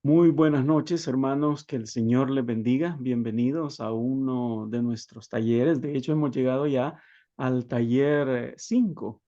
Muy buenas noches, hermanos. Que el Señor les bendiga. Bienvenidos a uno de nuestros talleres. De hecho, hemos llegado ya al taller 5,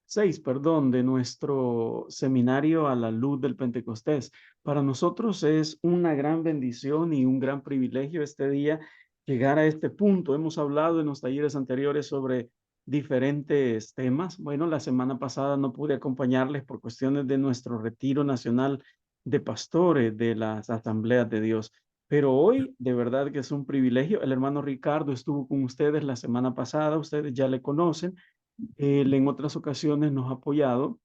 6, perdón, de nuestro seminario a la luz del Pentecostés. Para nosotros es una gran bendición y un gran privilegio este día llegar a este punto. Hemos hablado en los talleres anteriores sobre diferentes temas. Bueno, la semana pasada no pude acompañarles por cuestiones de nuestro retiro nacional de pastores de las Asambleas de Dios. Pero hoy, de verdad que es un privilegio. El hermano Ricardo estuvo con ustedes la semana pasada, ustedes ya le conocen. Él en otras ocasiones nos ha apoyado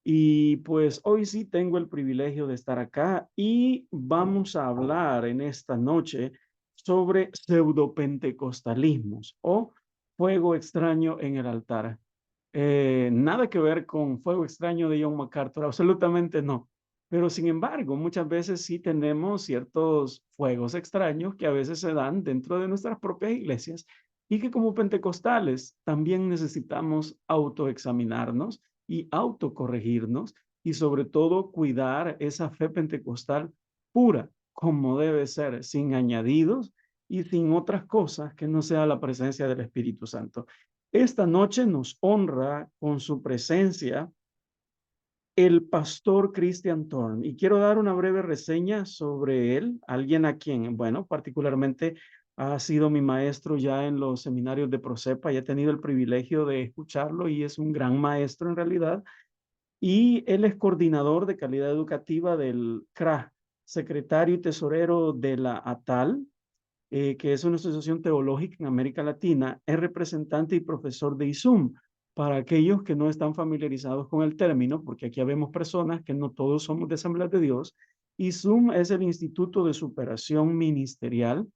y pues hoy sí tengo el privilegio de estar acá y vamos a hablar en esta noche sobre pseudopentecostalismos o fuego extraño en el altar. Nada que ver con Fuego extraño de John MacArthur, absolutamente no. Pero sin embargo, muchas veces sí tenemos ciertos fuegos extraños que a veces se dan dentro de nuestras propias iglesias y que como pentecostales también necesitamos autoexaminarnos y autocorregirnos y sobre todo cuidar esa fe pentecostal pura, como debe ser, sin añadidos y sin otras cosas que no sea la presencia del Espíritu Santo. Esta noche nos honra con su presencia el pastor Christian Thorne y quiero dar una breve reseña sobre él, alguien a quien, bueno, particularmente ha sido mi maestro ya en los seminarios de Prosepa y he tenido el privilegio de escucharlo y es un gran maestro en realidad. Y él es coordinador de calidad educativa del CRA, secretario y tesorero de la ATAL, que es una asociación teológica en América Latina, es representante y profesor de ISUM. Para aquellos que no están familiarizados con el término, porque aquí vemos personas que no todos somos de Asamblea de Dios, ISUM es el Instituto de Superación Ministerial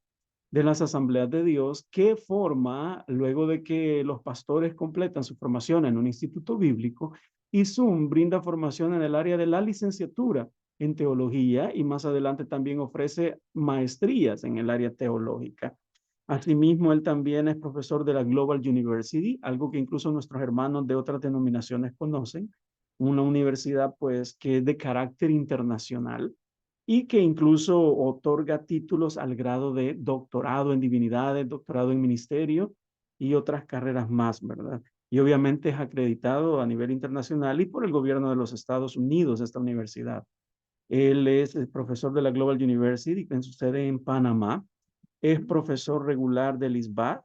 de las Asambleas de Dios que forma, luego de que los pastores completan su formación en un instituto bíblico, y Zoom brinda formación en el área de la licenciatura en teología y más adelante también ofrece maestrías en el área teológica. Asimismo, él también es profesor de la Global University, algo que incluso nuestros hermanos de otras denominaciones conocen, una universidad pues que es de carácter internacional y que incluso otorga títulos al grado de doctorado en divinidades, doctorado en ministerio y otras carreras más, ¿verdad? Y obviamente es acreditado a nivel internacional y por el gobierno de los Estados Unidos, esta universidad. Él es el profesor de la Global University, en su sede en Panamá. Es profesor regular del ISBA,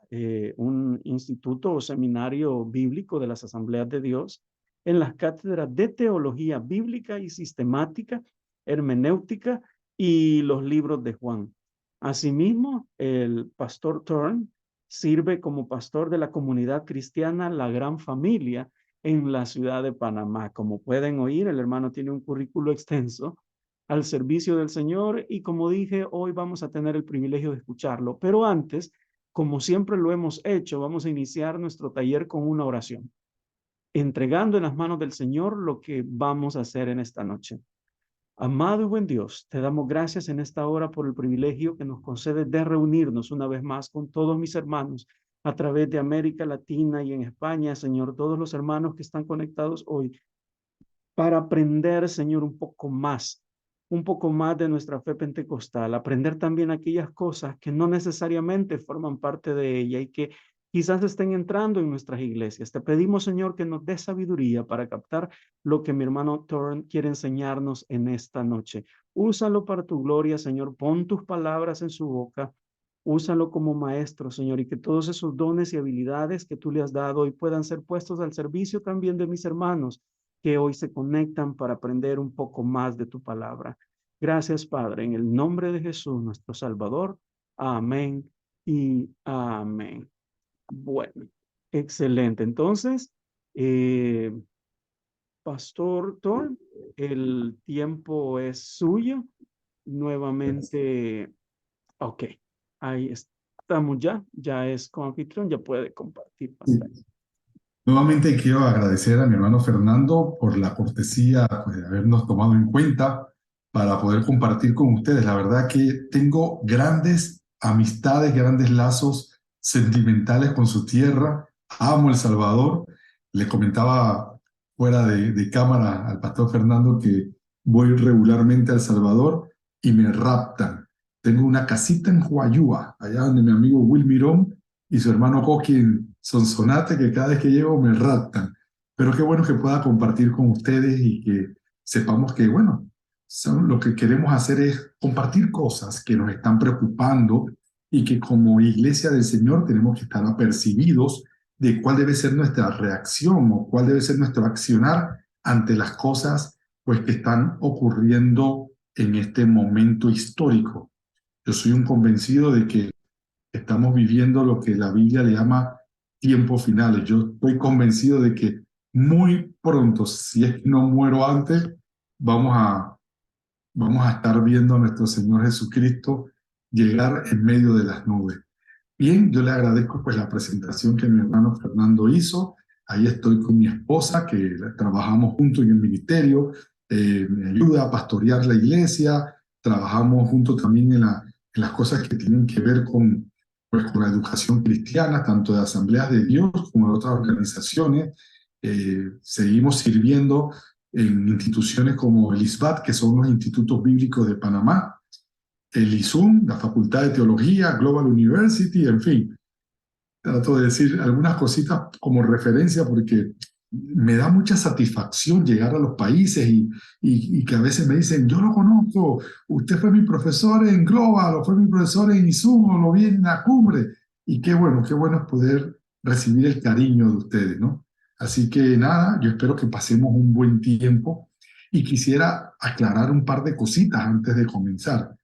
un instituto o seminario bíblico de las Asambleas de Dios, en las cátedras de teología bíblica y sistemática, hermenéutica y los libros de Juan. Asimismo, el pastor Thorne sirve como pastor de la comunidad cristiana La Gran Familia en la ciudad de Panamá. Como pueden oír, el hermano tiene un currículo extenso al servicio del Señor y como dije, hoy vamos a tener el privilegio de escucharlo. Pero antes, como siempre lo hemos hecho, vamos a iniciar nuestro taller con una oración, entregando en las manos del Señor lo que vamos a hacer en esta noche. Amado y buen Dios, te damos gracias en esta hora por el privilegio que nos concede de reunirnos una vez más con todos mis hermanos a través de América Latina y en España, Señor, todos los hermanos que están conectados hoy para aprender, Señor, un poco más de nuestra fe pentecostal, aprender también aquellas cosas que no necesariamente forman parte de ella y que quizás estén entrando en nuestras iglesias. Te pedimos, Señor, que nos dé sabiduría para captar lo que mi hermano Thorne quiere enseñarnos en esta noche. Úsalo para tu gloria, Señor. Pon tus palabras en su boca. Úsalo como maestro, Señor, y que todos esos dones y habilidades que tú le has dado hoy puedan ser puestos al servicio también de mis hermanos que hoy se conectan para aprender un poco más de tu palabra. Gracias, Padre, en el nombre de Jesús, nuestro Salvador. Amén y amén. Bueno, excelente. Entonces, eh, Pastor Thor, el tiempo es suyo. Nuevamente, ok, ahí estamos ya es con anfitrión, ya puede compartir pantalla. Sí. Nuevamente quiero agradecer a mi hermano Fernando por la cortesía, pues, de habernos tomado en cuenta para poder compartir con ustedes. La verdad que tengo grandes amistades, grandes lazos sentimentales con su tierra. Amo El Salvador. Le comentaba fuera de cámara al pastor Fernando que voy regularmente a El Salvador y me raptan. Tengo una casita en Huayúa, allá donde mi amigo Will Mirón y su hermano Coqui en Sonsonate, que cada vez que llego me raptan. Pero qué bueno que pueda compartir con ustedes y que sepamos que, bueno, lo que queremos hacer es compartir cosas que nos están preocupando y que como iglesia del Señor tenemos que estar apercibidos de cuál debe ser nuestra reacción o cuál debe ser nuestro accionar ante las cosas pues, que están ocurriendo en este momento histórico. Yo soy un convencido de que estamos viviendo lo que la Biblia le llama tiempos finales. Yo estoy convencido de que muy pronto, si es que no muero antes, vamos a, vamos a estar viendo a nuestro Señor Jesucristo llegar en medio de las nubes. Bien, yo le agradezco pues la presentación que mi hermano Fernando hizo. Ahí estoy con mi esposa, que trabajamos juntos en el ministerio, me ayuda a pastorear la iglesia, trabajamos juntos también en las cosas que tienen que ver pues, con la educación cristiana, tanto de Asambleas de Dios como de otras organizaciones. Seguimos sirviendo en instituciones como el ISBAT, que son los institutos bíblicos de Panamá, el ISUM, la Facultad de Teología, Global University, en fin. Trato de decir algunas cositas como referencia porque me da mucha satisfacción llegar a los países y que a veces me dicen, yo lo conozco, usted fue mi profesor en Global, o fue mi profesor en ISUM, o lo vi en la cumbre. Y qué bueno es poder recibir el cariño de ustedes, ¿no? Así que nada, yo espero que pasemos un buen tiempo y quisiera aclarar un par de cositas antes de comenzar.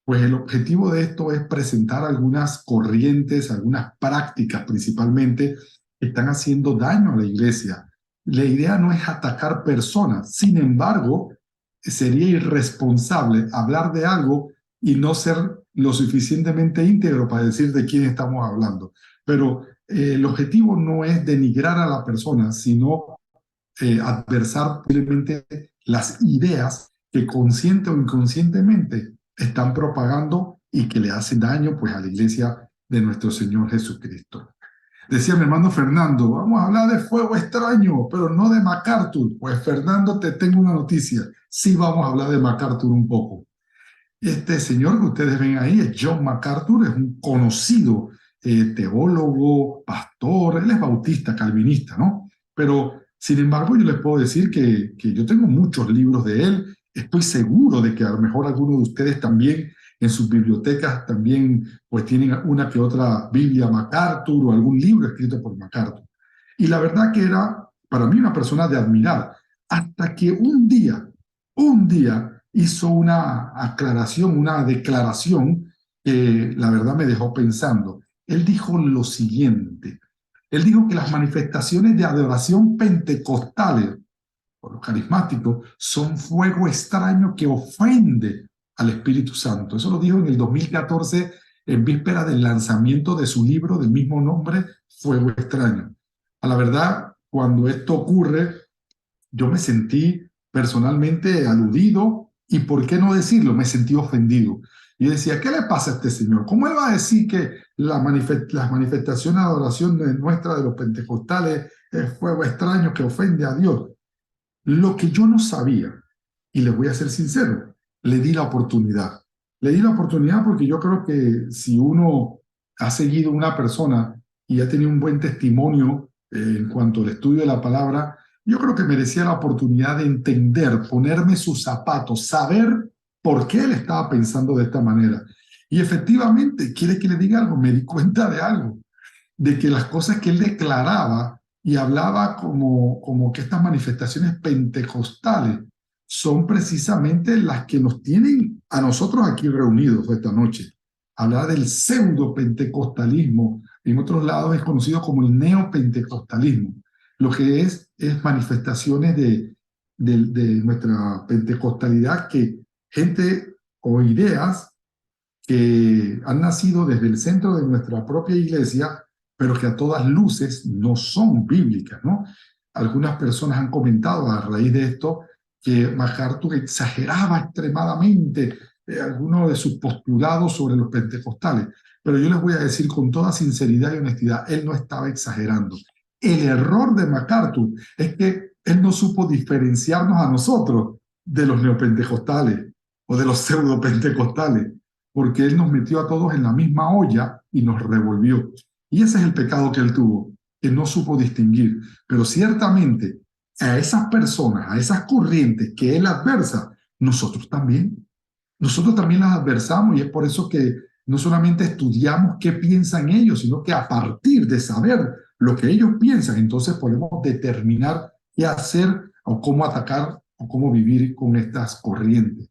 Pues el objetivo de esto es presentar algunas corrientes, algunas prácticas principalmente que están haciendo daño a la iglesia. La idea no es atacar personas, sin embargo, sería irresponsable hablar de algo y no ser lo suficientemente íntegro para decir de quién estamos hablando. Pero el objetivo no es denigrar a la persona, sino adversar posiblemente las ideas que consciente o inconscientemente están propagando y que le hacen daño pues, a la iglesia de nuestro Señor Jesucristo. Decía mi hermano Fernando, vamos a hablar de fuego extraño, pero no de MacArthur. Pues Fernando, te tengo una noticia. Sí vamos a hablar de MacArthur un poco. Este señor que ustedes ven ahí es John MacArthur, es un conocido teólogo, pastor, él es bautista, calvinista, ¿no? Pero, sin embargo, yo les puedo decir que yo tengo muchos libros de él, estoy seguro de que a lo mejor algunos de ustedes también en sus bibliotecas también pues tienen una que otra Biblia MacArthur o algún libro escrito por MacArthur. Y la verdad que era para mí una persona de admirar, hasta que un día hizo una aclaración, una declaración que la verdad me dejó pensando. Él dijo lo siguiente, él dijo que las manifestaciones de adoración pentecostales, o los carismáticos, son fuego extraño que ofende al Espíritu Santo. Eso lo dijo en el 2014, en víspera del lanzamiento de su libro del mismo nombre, Fuego Extraño. A la verdad, cuando esto ocurre, yo me sentí personalmente aludido y, ¿por qué no decirlo? Me sentí ofendido. Y decía, ¿qué le pasa a este señor? ¿Cómo él va a decir que las manifestaciones de adoración nuestra de los pentecostales es fuego extraño que ofende a Dios? Lo que yo no sabía, y les voy a ser sincero, le di la oportunidad. Le di la oportunidad porque yo creo que si uno ha seguido una persona y ha tenido un buen testimonio en cuanto al estudio de la palabra, yo creo que merecía la oportunidad de entender, ponerme sus zapatos, saber por qué él estaba pensando de esta manera. Y efectivamente, quiere que le diga algo, me di cuenta de algo, de que las cosas que él declaraba y hablaba como que estas manifestaciones pentecostales son precisamente las que nos tienen a nosotros aquí reunidos esta noche. Hablar del pseudo pentecostalismo, en otros lados es conocido como el neopentecostalismo. Lo que es manifestaciones de nuestra pentecostalidad que gente o ideas que han nacido desde el centro de nuestra propia iglesia, pero que a todas luces no son bíblicas, ¿no? Algunas personas han comentado a raíz de esto que MacArthur exageraba extremadamente algunos de sus postulados sobre los pentecostales, pero yo les voy a decir con toda sinceridad y honestidad, él no estaba exagerando. El error de MacArthur es que él no supo diferenciarnos a nosotros de los neopentecostales o de los pseudo pentecostales, porque Él nos metió a todos en la misma olla y nos revolvió. Y ese es el pecado que Él tuvo, que no supo distinguir. Pero ciertamente a esas personas, a esas corrientes que Él adversa, nosotros también las adversamos, y es por eso que no solamente estudiamos qué piensan ellos, sino que a partir de saber lo que ellos piensan, entonces podemos determinar qué hacer o cómo atacar o cómo vivir con estas corrientes.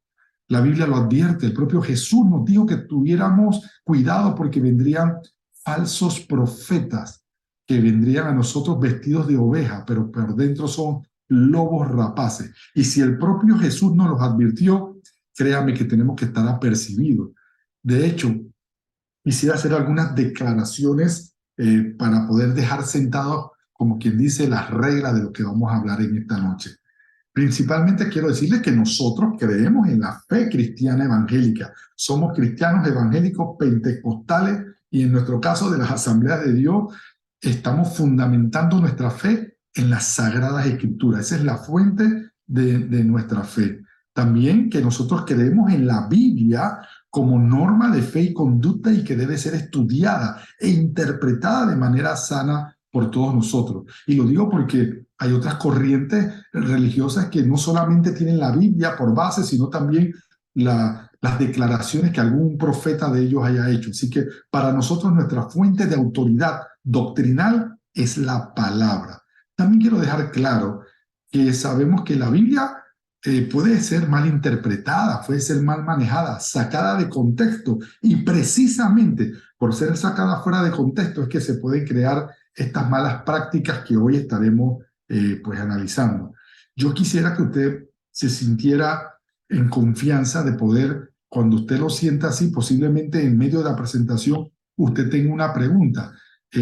La Biblia lo advierte, el propio Jesús nos dijo que tuviéramos cuidado porque vendrían falsos profetas que vendrían a nosotros vestidos de oveja, pero por dentro son lobos rapaces. Y si el propio Jesús nos los advirtió, créame que tenemos que estar apercibidos. De hecho, quisiera hacer algunas declaraciones para poder dejar sentados, como quien dice, las reglas de lo que vamos a hablar en esta noche. Principalmente quiero decirles que nosotros creemos en la fe cristiana evangélica. Somos cristianos evangélicos pentecostales y en nuestro caso de las asambleas de Dios estamos fundamentando nuestra fe en las sagradas escrituras. Esa es la fuente de nuestra fe. También que nosotros creemos en la Biblia como norma de fe y conducta y que debe ser estudiada e interpretada de manera sana por todos nosotros. Y lo digo porque hay otras corrientes religiosas que no solamente tienen la Biblia por base, sino también las declaraciones que algún profeta de ellos haya hecho. Así que para nosotros nuestra fuente de autoridad doctrinal es la palabra. También quiero dejar claro que sabemos que la Biblia puede ser mal interpretada, puede ser mal manejada, sacada de contexto, y precisamente por ser sacada fuera de contexto es que se pueden crear estas malas prácticas que hoy estaremos pues analizando. Yo quisiera que usted se sintiera en confianza de poder, cuando usted lo sienta así, posiblemente en medio de la presentación, usted tenga una pregunta.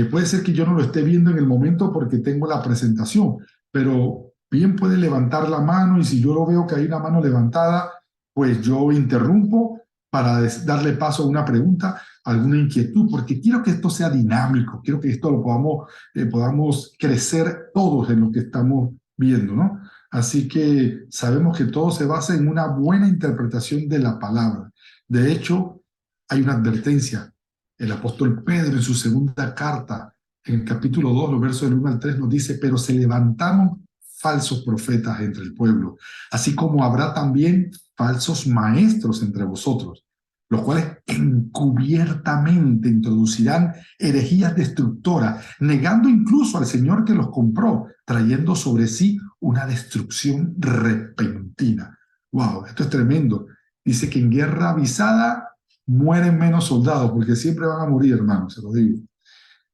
Puede ser que yo no lo esté viendo en el momento porque tengo la presentación, pero bien puede levantar la mano, y si yo lo veo que hay una mano levantada, pues yo interrumpo para darle paso a una pregunta, alguna inquietud, porque quiero que esto sea dinámico, quiero que esto lo podamos crecer todos en lo que estamos viendo, ¿no? Así que sabemos que todo se basa en una buena interpretación de la palabra. De hecho, hay una advertencia. El apóstol Pedro en su segunda carta, en el capítulo 2, los versos del 1 al 3, nos dice: pero se levantaron falsos profetas entre el pueblo, así como habrá también falsos maestros entre vosotros, los cuales encubiertamente introducirán herejías destructoras, negando incluso al Señor que los compró, trayendo sobre sí una destrucción repentina. ¡Wow! Esto es tremendo. Dice que en guerra avisada mueren menos soldados, porque siempre van a morir, hermanos, se lo digo.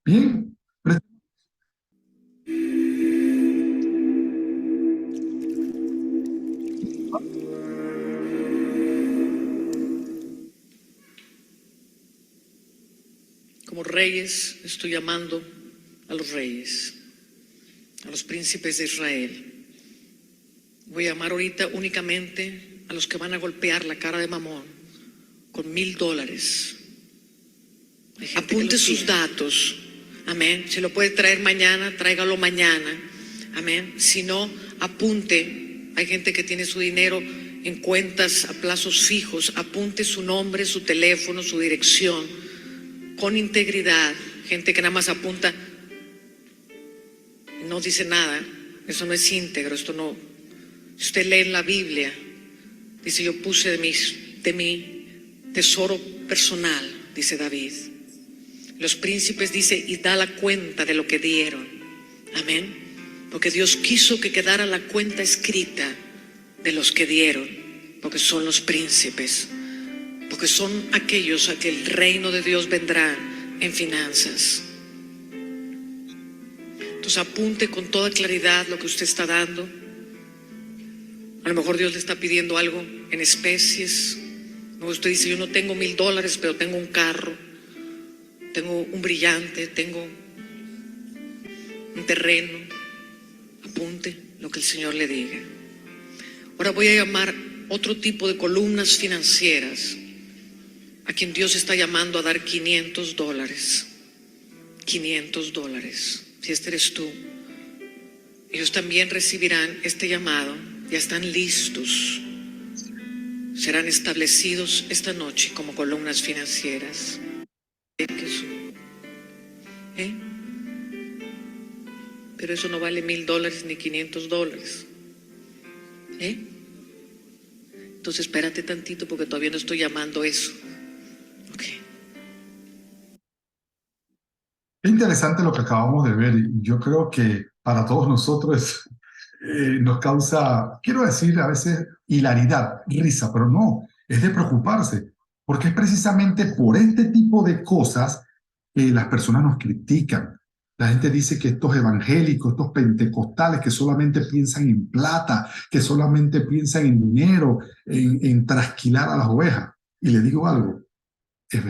Bien. Como reyes estoy llamando a los reyes, a los príncipes de Israel. Voy a llamar ahorita únicamente a los que van a golpear la cara de Mamón con $1,000. Apunte sus datos. Amén. Si lo puede traer mañana, tráigalo mañana. Amén. Si no, apunte. Hay gente que tiene su dinero en cuentas a plazos fijos. Apunte su nombre, su teléfono, su dirección, con integridad. Gente que nada más apunta, no dice nada. Eso no es íntegro. Esto no. Si usted lee en la Biblia, dice: yo puse de mi tesoro personal, dice David. Los príncipes, dice, y da la cuenta de lo que dieron. Amén. Porque Dios quiso que quedara la cuenta escrita de los que dieron, porque son los príncipes, porque son aquellos a que el reino de Dios vendrá en finanzas. Entonces apunte con toda claridad lo que usted está dando. A lo mejor Dios le está pidiendo algo en especies. Usted dice: yo no tengo $1,000, pero tengo un carro, tengo un brillante, tengo un terreno. Apunte lo que el Señor le diga. Ahora voy a llamar otro tipo de columnas financieras a quien Dios está llamando a dar $500. $500. Si este eres tú, ellos también recibirán este llamado. Ya están listos. serán establecidos esta noche como columnas financieras. ¿Eh? Pero eso no vale $1,000 ni $500. ¿Eh? Entonces espérate tantito porque todavía no estoy llamando eso. Okay. Es interesante lo que acabamos de ver y yo creo que para todos nosotros nos causa, quiero decir, a veces hilaridad, risa, pero no, es de preocuparse, porque es precisamente por este tipo de cosas que las personas nos critican. La gente dice que estos evangélicos, estos pentecostales que solamente piensan en plata, que solamente piensan en dinero, en trasquilar a las ovejas. Y le digo algo, es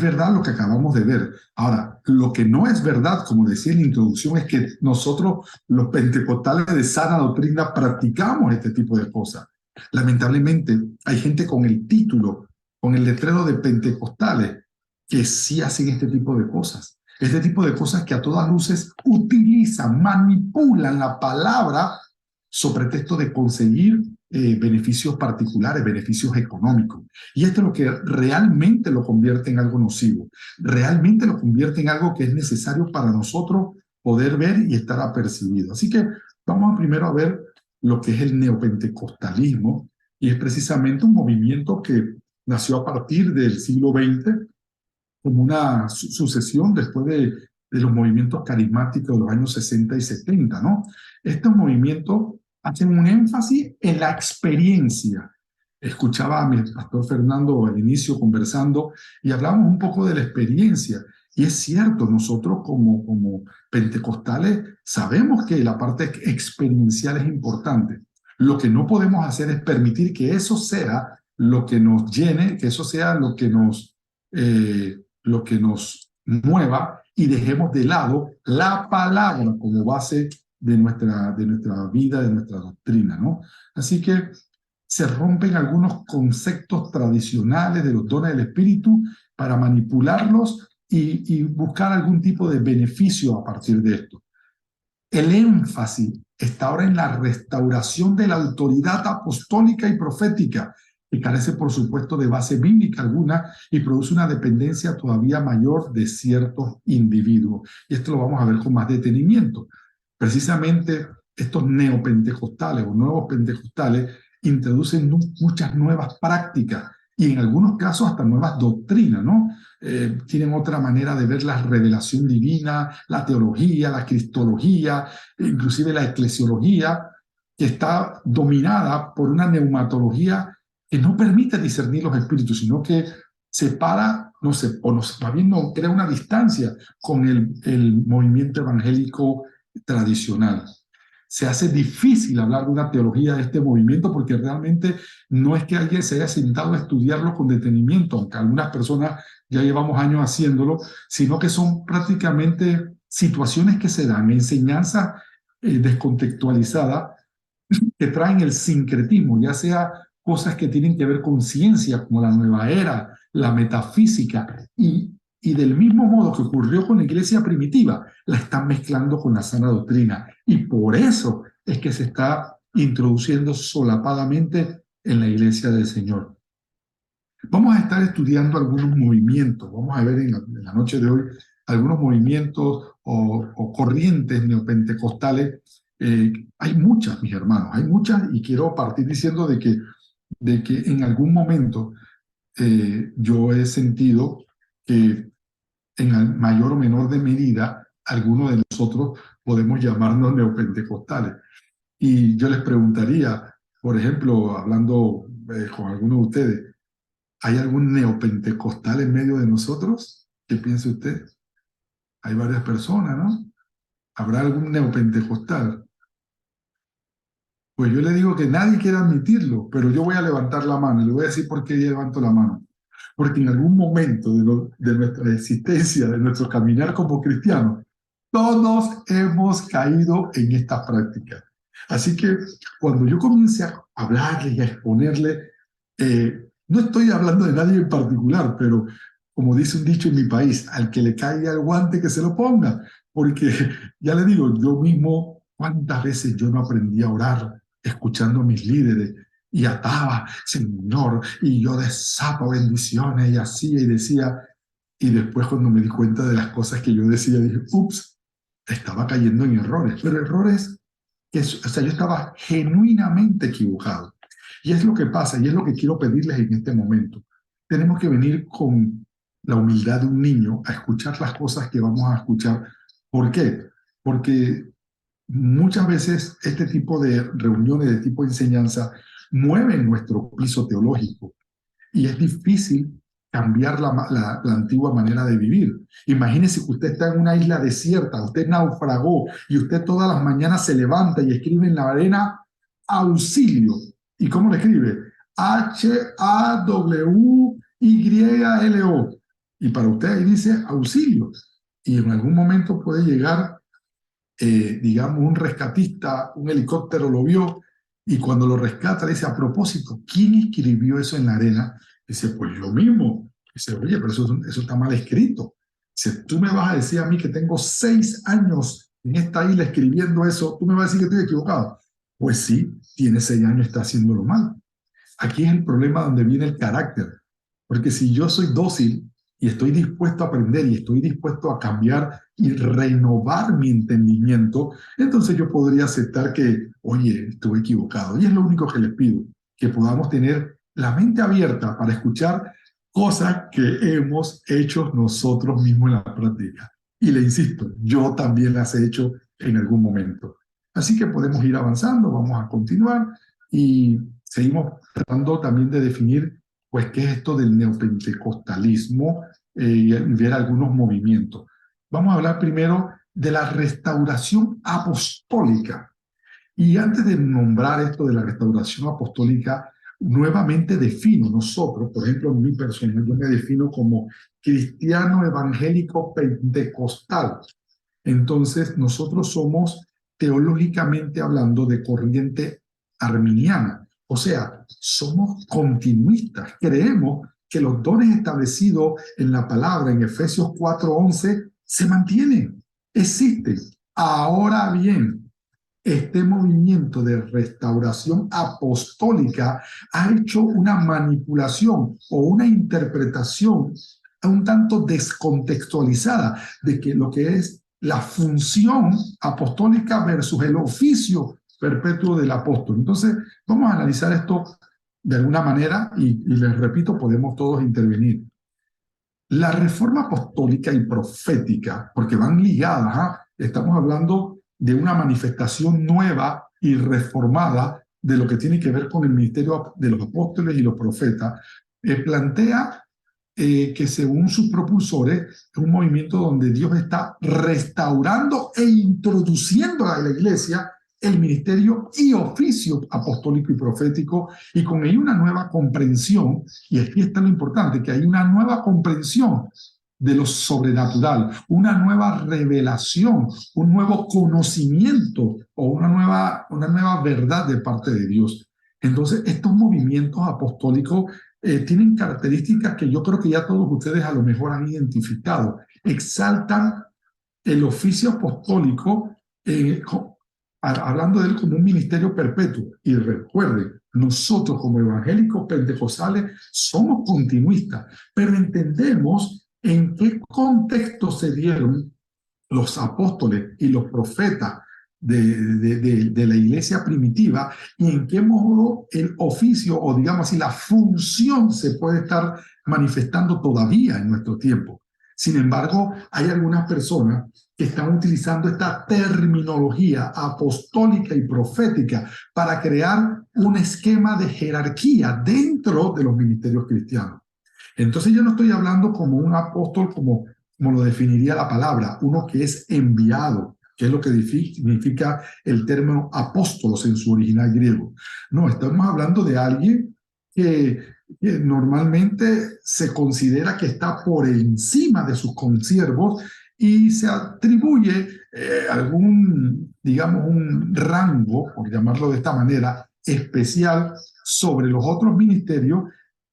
verdad lo que acabamos de ver. Ahora, lo que no es verdad, como decía en la introducción, es que nosotros, los pentecostales de sana doctrina, practicamos este tipo de cosas. Lamentablemente, hay gente con el título, con el letrero de pentecostales, que sí hacen este tipo de cosas. Este tipo de cosas que a todas luces utilizan, manipulan la palabra sobre pretexto de conseguir beneficios particulares, beneficios económicos. Y esto es lo que realmente lo convierte en algo nocivo, realmente lo convierte en algo que es necesario para nosotros poder ver y estar apercibido. Así que vamos primero a ver lo que es el neopentecostalismo, y es precisamente un movimiento que nació a partir del siglo XX como una sucesión después de los movimientos carismáticos de los años 60 y 70, ¿no? Estos movimientos hacen un énfasis en la experiencia. Escuchaba a mi pastor Fernando al inicio conversando y hablamos un poco de la experiencia. Y es cierto, nosotros como pentecostales sabemos que la parte experiencial es importante. Lo que no podemos hacer es permitir que eso sea lo que nos llene, que eso sea lo que nos mueva y dejemos de lado la palabra como base de nuestra vida, de nuestra doctrina, ¿no? Así que se rompen algunos conceptos tradicionales de los dones del Espíritu para manipularlos y buscar algún tipo de beneficio a partir de esto. El énfasis está ahora en la restauración de la autoridad apostólica y profética, que carece, por supuesto, de base bíblica alguna y produce una dependencia todavía mayor de ciertos individuos. Y esto lo vamos a ver con más detenimiento. Precisamente estos neopentecostales o nuevos pentecostales introducen muchas nuevas prácticas y en algunos casos hasta nuevas doctrinas, ¿no? Tienen otra manera de ver la revelación divina, la teología, la cristología, inclusive la eclesiología, que está dominada por una neumatología que no permite discernir los espíritus, sino que separa, no sé, o más bien no, crea una distancia con el movimiento evangélico tradicional. Se hace difícil hablar de una teología de este movimiento porque realmente no es que alguien se haya sentado a estudiarlo con detenimiento, aunque algunas personas ya llevamos años haciéndolo, sino que son prácticamente situaciones que se dan, enseñanzas descontextualizadas que traen el sincretismo, ya sea cosas que tienen que ver con ciencia, como la nueva era, la metafísica, y del mismo modo que ocurrió con la iglesia primitiva, la están mezclando con la sana doctrina. Y por eso es que se está introduciendo solapadamente en la iglesia del Señor. Vamos a estar estudiando algunos movimientos, vamos a ver en la noche de hoy algunos movimientos o corrientes neopentecostales. Hay muchas, mis hermanos, hay muchas, y quiero partir diciendo de que en algún momento yo he sentido que en mayor o menor de medida algunos de nosotros podemos llamarnos neopentecostales. Y yo les preguntaría, por ejemplo, hablando con algunos de ustedes, ¿hay algún neopentecostal en medio de nosotros? ¿Qué piensa usted? Hay varias personas, ¿no? ¿Habrá algún neopentecostal? Pues yo le digo que nadie quiere admitirlo, pero yo voy a levantar la mano y le voy a decir por qué yo levanto la mano. Porque en algún momento de nuestra existencia, de nuestro caminar como cristianos, todos hemos caído en esta práctica. Así que cuando yo comience a hablarle y a exponerle, no estoy hablando de nadie en particular, pero como dice un dicho en mi país, al que le caiga el guante que se lo ponga. Porque ya le digo, yo mismo, ¿cuántas veces yo no aprendí a orar escuchando a mis líderes? y ataba, Señor, y yo desato bendiciones y hacía y decía. Y después cuando me di cuenta de las cosas que yo decía, dije, ups, estaba cayendo en errores, pero errores que, o sea, yo estaba genuinamente equivocado. Y es lo que pasa, y es lo que quiero pedirles en este momento. Tenemos que venir con la humildad de un niño a escuchar las cosas que vamos a escuchar. ¿Por qué? Porque muchas veces este tipo de reuniones, de tipo de enseñanza, mueven nuestro piso teológico y es difícil cambiar la antigua manera de vivir. Imagínese que usted está en una isla desierta, usted naufragó y usted todas las mañanas se levanta y escribe en la arena auxilio. ¿Y cómo le escribe? H-A-W-Y-L-O. Y para usted ahí dice auxilio. Y en algún momento puede llegar, digamos, un rescatista, un helicóptero lo vio y cuando lo rescata le dice, a propósito, ¿quién escribió eso en la arena? Dice, pues yo mismo. Dice, oye, pero eso está mal escrito. Dice, tú me vas a decir a mí que tengo 6 años en esta isla escribiendo eso, tú me vas a decir que estoy equivocado. Pues sí, tiene 6 años, está haciéndolo mal. Aquí es el problema donde viene el carácter. Porque si yo soy dócil y estoy dispuesto a aprender y estoy dispuesto a cambiar y renovar mi entendimiento, entonces yo podría aceptar que, oye, estuve equivocado. Y es lo único que les pido, que podamos tener la mente abierta para escuchar cosas que hemos hecho nosotros mismos en la práctica. Y le insisto, yo también las he hecho en algún momento. Así que podemos ir avanzando, vamos a continuar y seguimos tratando también de definir pues qué es esto del neopentecostalismo y ver algunos movimientos. Vamos a hablar primero de la restauración apostólica. Y antes de nombrar esto de la restauración apostólica, nuevamente defino nosotros, por ejemplo, en mi persona, yo me defino como cristiano evangélico pentecostal. Entonces, nosotros somos teológicamente hablando de corriente arminiana. O sea, somos continuistas. Creemos que los dones establecidos en la palabra en Efesios 4:11 se mantienen, existen. Ahora bien, este movimiento de restauración apostólica ha hecho una manipulación o una interpretación un tanto descontextualizada de que lo que es la función apostólica versus el oficio perpetuo del apóstol. Entonces, vamos a analizar esto de alguna manera y les repito, podemos todos intervenir. La reforma apostólica y profética, porque van ligadas, estamos hablando de una manifestación nueva y reformada de lo que tiene que ver con el ministerio de los apóstoles y los profetas, plantea que según sus propulsores es un movimiento donde Dios está restaurando e introduciendo a la iglesia el ministerio y oficio apostólico y profético, y con ello una nueva comprensión, y aquí está lo importante, que hay una nueva comprensión de lo sobrenatural, una nueva revelación, un nuevo conocimiento o una nueva verdad de parte de Dios. Entonces, estos movimientos apostólicos tienen características que yo creo que ya todos ustedes a lo mejor han identificado. Exaltan el oficio apostólico, hablando de él como un ministerio perpetuo. Y recuerden, nosotros como evangélicos pentecostales somos continuistas, pero entendemos en qué contexto se dieron los apóstoles y los profetas de la iglesia primitiva y en qué modo el oficio o digamos así la función se puede estar manifestando todavía en nuestro tiempo. Sin embargo, hay algunas personas que están utilizando esta terminología apostólica y profética para crear un esquema de jerarquía dentro de los ministerios cristianos. Entonces yo no estoy hablando como un apóstol como lo definiría la palabra, uno que es enviado, que es lo que significa el término apóstolos en su original griego. No, estamos hablando de alguien que normalmente se considera que está por encima de sus consiervos y se atribuye digamos, un rango, por llamarlo de esta manera, especial sobre los otros ministerios,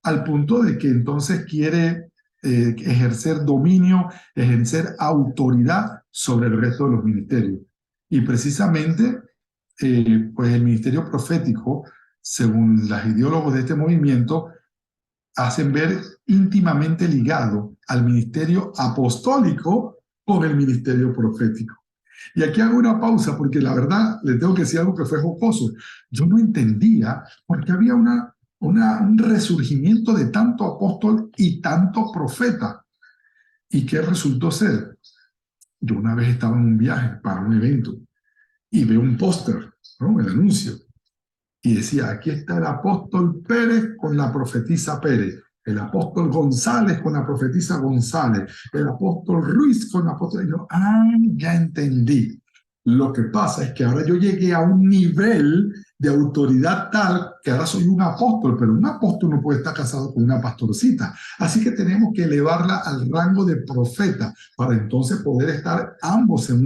al punto de que entonces quiere ejercer dominio, ejercer autoridad sobre el resto de los ministerios. Y precisamente, pues el ministerio profético según los ideólogos de este movimiento, hacen ver íntimamente ligado al ministerio apostólico con el ministerio profético. Y aquí hago una pausa porque la verdad le tengo que decir algo que fue jocoso. Yo no entendía por qué había un resurgimiento de tanto apóstol y tanto profeta. ¿Y qué resultó ser? Yo una vez estaba en un viaje para un evento y veo un póster, ¿no? El anuncio. Y decía, aquí está el apóstol Pérez con la profetisa Pérez, el apóstol González con la profetisa González, el apóstol Ruiz con la profetisa... Y yo, ya entendí. Lo que pasa es que ahora yo llegué a un nivel de autoridad tal que ahora soy un apóstol, pero un apóstol no puede estar casado con una pastorcita. Así que tenemos que elevarla al rango de profeta para entonces poder estar ambos en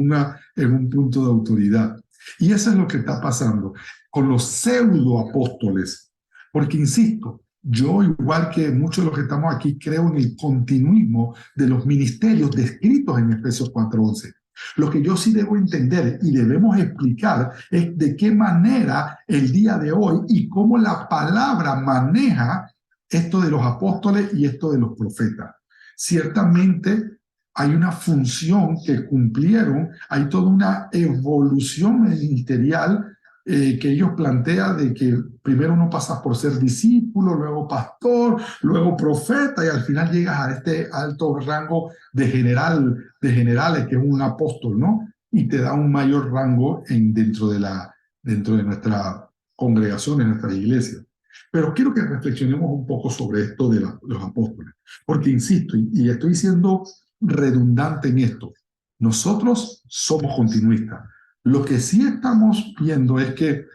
un punto de autoridad. Y eso es lo que está pasando con los pseudoapóstoles. Porque, insisto, yo, igual que muchos de los que estamos aquí, creo en el continuismo de los ministerios descritos en Efesios 4:11. Lo que yo sí debo entender y debemos explicar es de qué manera el día de hoy y cómo la palabra maneja esto de los apóstoles y esto de los profetas. Ciertamente hay una función que cumplieron, hay toda una evolución ministerial que ellos plantean de que primero uno pasa por ser discípulo, luego pastor, luego profeta y al final llegas a este alto rango de generales, que es un apóstol, ¿no? Y te da un mayor rango dentro de nuestra congregación, en nuestra iglesia. Pero quiero que reflexionemos un poco sobre esto de los apóstoles, porque insisto, y estoy siendo redundante en esto, nosotros somos continuistas. Lo que sí estamos viendo es que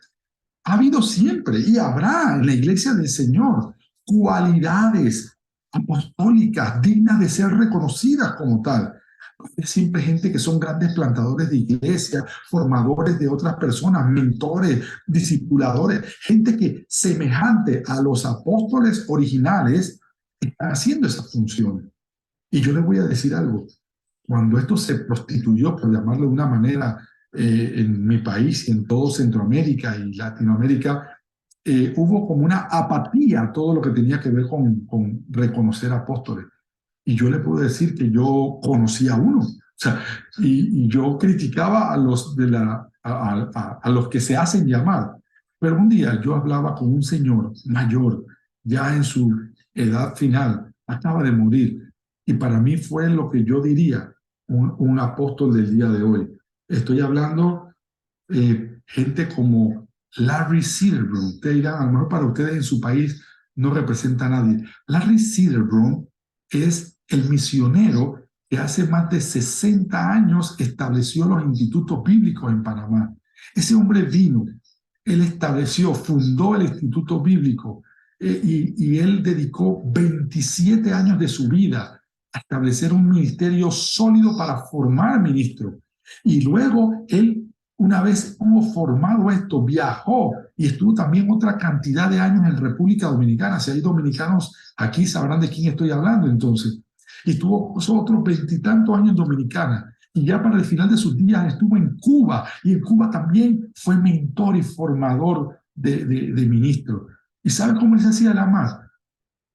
ha habido siempre y habrá en la iglesia del Señor cualidades apostólicas dignas de ser reconocidas como tal. Es siempre gente que son grandes plantadores de iglesia, formadores de otras personas, mentores, discipuladores, gente que semejante a los apóstoles originales están haciendo esas funciones. Y yo les voy a decir algo, cuando esto se prostituyó, por llamarlo de una manera, en mi país y en todo Centroamérica y Latinoamérica, hubo como una apatía a todo lo que tenía que ver con reconocer apóstoles. Y yo le puedo decir que yo conocía a uno, o sea, y yo criticaba a los, a los que se hacen llamar. Pero un día yo hablaba con un señor mayor, ya en su edad final, acaba de morir, y para mí fue lo que yo diría un apóstol del día de hoy. Estoy hablando gente como Larry Silverbrun. Ustedes dirán, a lo mejor para ustedes en su país no representa a nadie. Larry Silverbrun es el misionero que hace más de 60 años estableció los institutos bíblicos en Panamá. Ese hombre vino, él estableció, fundó el Instituto Bíblico y él dedicó 27 años de su vida a establecer un ministerio sólido para formar ministros. Y luego él, una vez hubo formado esto, viajó y estuvo también otra cantidad de años en República Dominicana. Si hay dominicanos aquí, sabrán de quién estoy hablando entonces. Y estuvo otros 20 y tantos años en Dominicana. Y ya para el final de sus días estuvo en Cuba. Y en Cuba también fue mentor y formador de ministros. ¿Y sabe cómo él se hacía llamar?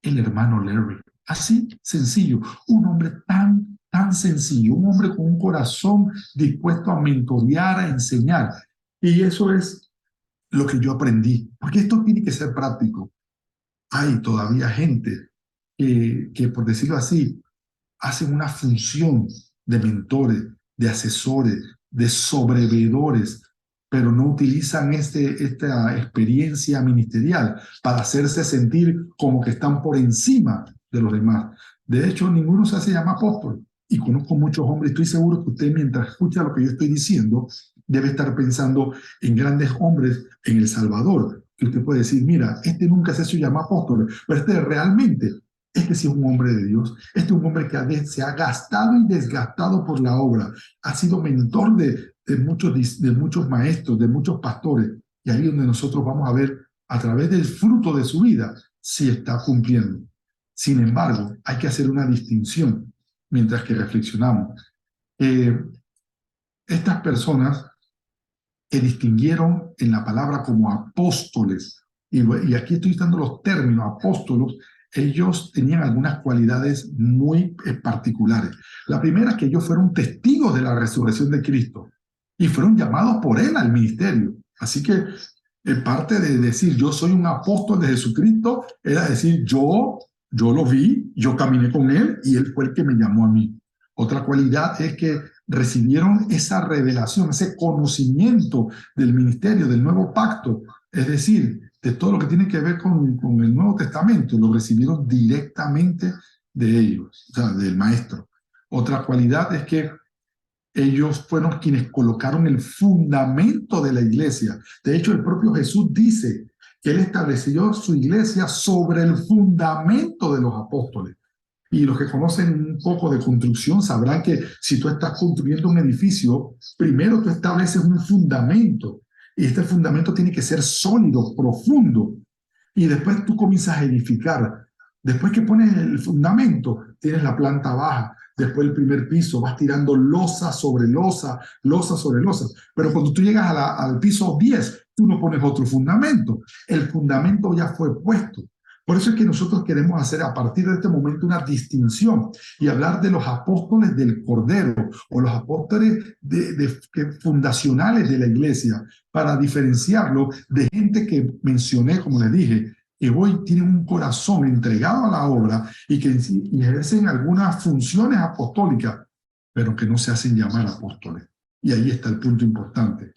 El hermano Larry. Así, sencillo. Un hombre tan sencillo, un hombre con un corazón dispuesto a mentorear, a enseñar. Y eso es lo que yo aprendí, porque esto tiene que ser práctico. Hay todavía gente que, por decirlo así, hacen una función de mentores, de asesores, de sobreveedores, pero no utilizan esta experiencia ministerial para hacerse sentir como que están por encima de los demás. De hecho, ninguno se hace llamar apóstol. Y conozco muchos hombres, estoy seguro que usted, mientras escucha lo que yo estoy diciendo, debe estar pensando en grandes hombres en El Salvador, que usted puede decir, mira, este nunca se ha hecho llamar apóstol, pero este realmente, este sí es un hombre de Dios, este es un hombre que se ha gastado y desgastado por la obra, ha sido mentor de muchos maestros, de muchos pastores, y ahí es donde nosotros vamos a ver a través del fruto de su vida si está cumpliendo. Sin embargo, hay que hacer una distinción mientras que reflexionamos. Estas personas que distinguieron en la palabra como apóstoles y aquí estoy usando los términos, apóstolos, ellos tenían algunas cualidades muy particulares. La primera es que ellos fueron testigos de la resurrección de Cristo y fueron llamados por él al ministerio. Así que parte de decir yo soy un apóstol de Jesucristo era decir yo lo vi, yo caminé con él y él fue el que me llamó a mí. Otra cualidad es que recibieron esa revelación, ese conocimiento del ministerio, del nuevo pacto, es decir, de todo lo que tiene que ver con el Nuevo Testamento, lo recibieron directamente de ellos, o sea, del maestro. Otra cualidad es que ellos fueron quienes colocaron el fundamento de la iglesia. De hecho, el propio Jesús dice que él estableció su iglesia sobre el fundamento de los apóstoles. Y los que conocen un poco de construcción sabrán que si tú estás construyendo un edificio, primero tú estableces un fundamento. Y este fundamento tiene que ser sólido, profundo. Y después tú comienzas a edificar. Después que pones el fundamento, tienes la planta baja. Después el primer piso, vas tirando losa sobre losa, losa sobre losa. Pero cuando tú llegas al piso 10, tú no pones otro fundamento. El fundamento ya fue puesto. Por eso es que nosotros queremos hacer a partir de este momento una distinción y hablar de los apóstoles del Cordero o los apóstoles fundacionales de la iglesia para diferenciarlo de gente que mencioné, como les dije, que hoy tienen un corazón entregado a la obra y que ejercen algunas funciones apostólicas, pero que no se hacen llamar apóstoles. Y ahí está el punto importante.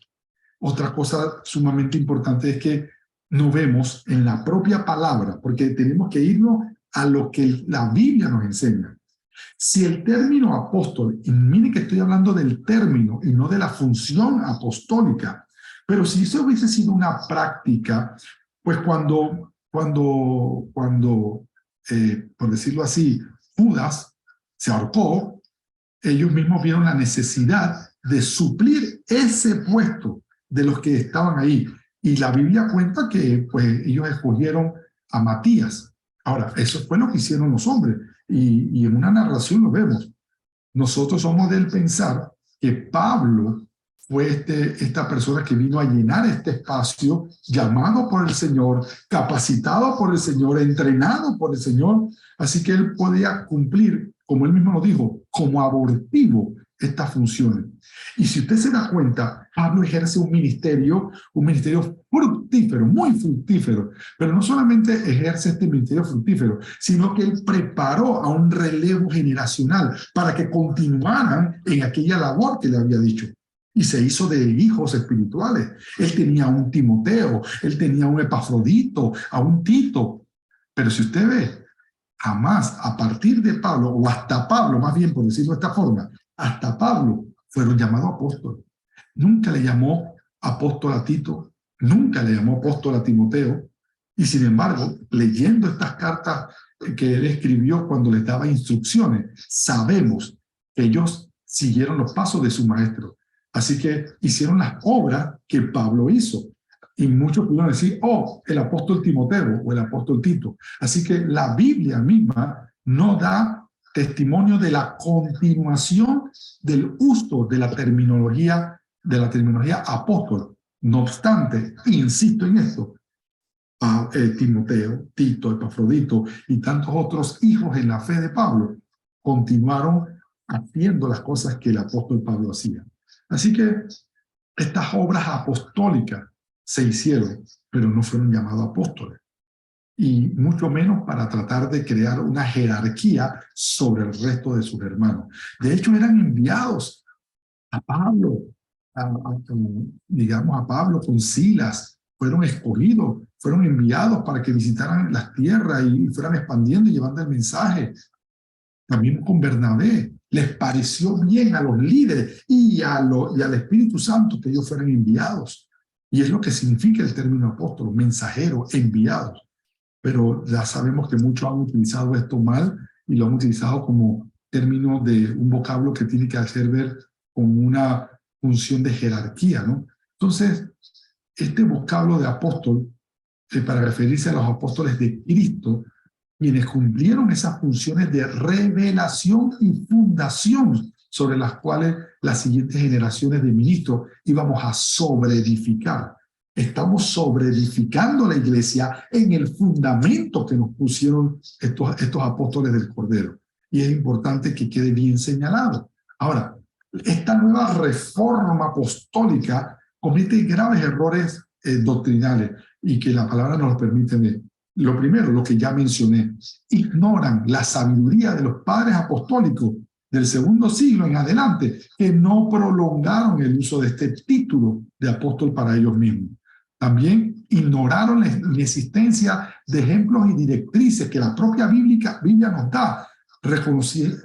Otra cosa sumamente importante es que no vemos en la propia palabra, porque tenemos que irnos a lo que la Biblia nos enseña. Si el término apóstol, y miren que estoy hablando del término y no de la función apostólica, pero si eso hubiese sido una práctica, pues cuando por decirlo así, Judas se ahorcó, ellos mismos vieron la necesidad de suplir ese puesto de los que estaban ahí. Y la Biblia cuenta que pues, ellos escogieron a Matías. Ahora, eso fue lo que hicieron los hombres. Y en una narración lo vemos. Nosotros somos del pensar que Pablo fue esta persona que vino a llenar este espacio, llamado por el Señor, capacitado por el Señor, entrenado por el Señor. Así que él podía cumplir, como él mismo lo dijo, como abortivo estas funciones. Y si usted se da cuenta, Pablo ejerce un ministerio fructífero, muy fructífero, pero no solamente ejerce este ministerio fructífero, sino que él preparó a un relevo generacional para que continuaran en aquella labor que le había dicho. Y se hizo de hijos espirituales. Él tenía un Timoteo, él tenía un Epafrodito, a un Tito. Pero si usted ve, jamás a partir de Pablo, o hasta Pablo, más bien por decirlo de esta forma, hasta Pablo fueron llamados apóstoles. Nunca le llamó apóstol a Tito, nunca le llamó apóstol a Timoteo. Y sin embargo, leyendo estas cartas que él escribió cuando les daba instrucciones, sabemos que ellos siguieron los pasos de su maestro. Así que hicieron las obras que Pablo hizo. Y muchos pudieron decir, oh, el apóstol Timoteo o el apóstol Tito. Así que la Biblia misma no da testimonio de la continuación del uso de la terminología apóstol. No obstante, insisto en esto, Timoteo, Tito, Epafrodito y tantos otros hijos en la fe de Pablo continuaron haciendo las cosas que el apóstol Pablo hacía. Así que estas obras apostólicas se hicieron, pero no fueron llamados apóstoles. Y mucho menos para tratar de crear una jerarquía sobre el resto de sus hermanos. De hecho, eran enviados a Pablo, digamos a Pablo con Silas, fueron escogidos, fueron enviados para que visitaran las tierras y fueran expandiendo y llevando el mensaje. También con Bernabé. Les pareció bien a los líderes y al Espíritu Santo que ellos fueran enviados. Y es lo que significa el término apóstol, mensajero, enviados. Pero ya sabemos que muchos han utilizado esto mal y lo han utilizado como término de un vocablo que tiene que hacer ver con una función de jerarquía, ¿no? Entonces, este vocablo de apóstol, para referirse a los apóstoles de Cristo, quienes cumplieron esas funciones de revelación y fundación sobre las cuales las siguientes generaciones de ministros íbamos a sobreedificar. Estamos sobreedificando la iglesia en el fundamento que nos pusieron estos apóstoles del Cordero. Y es importante que quede bien señalado. Ahora, esta nueva reforma apostólica comete graves errores doctrinales y que la palabra nos lo permite ver. Lo primero, lo que ya mencioné, ignoran la sabiduría de los padres apostólicos del segundo siglo en adelante, que no prolongaron el uso de este título de apóstol para ellos mismos. También ignoraron la inexistencia de ejemplos y directrices que la propia Biblia nos da,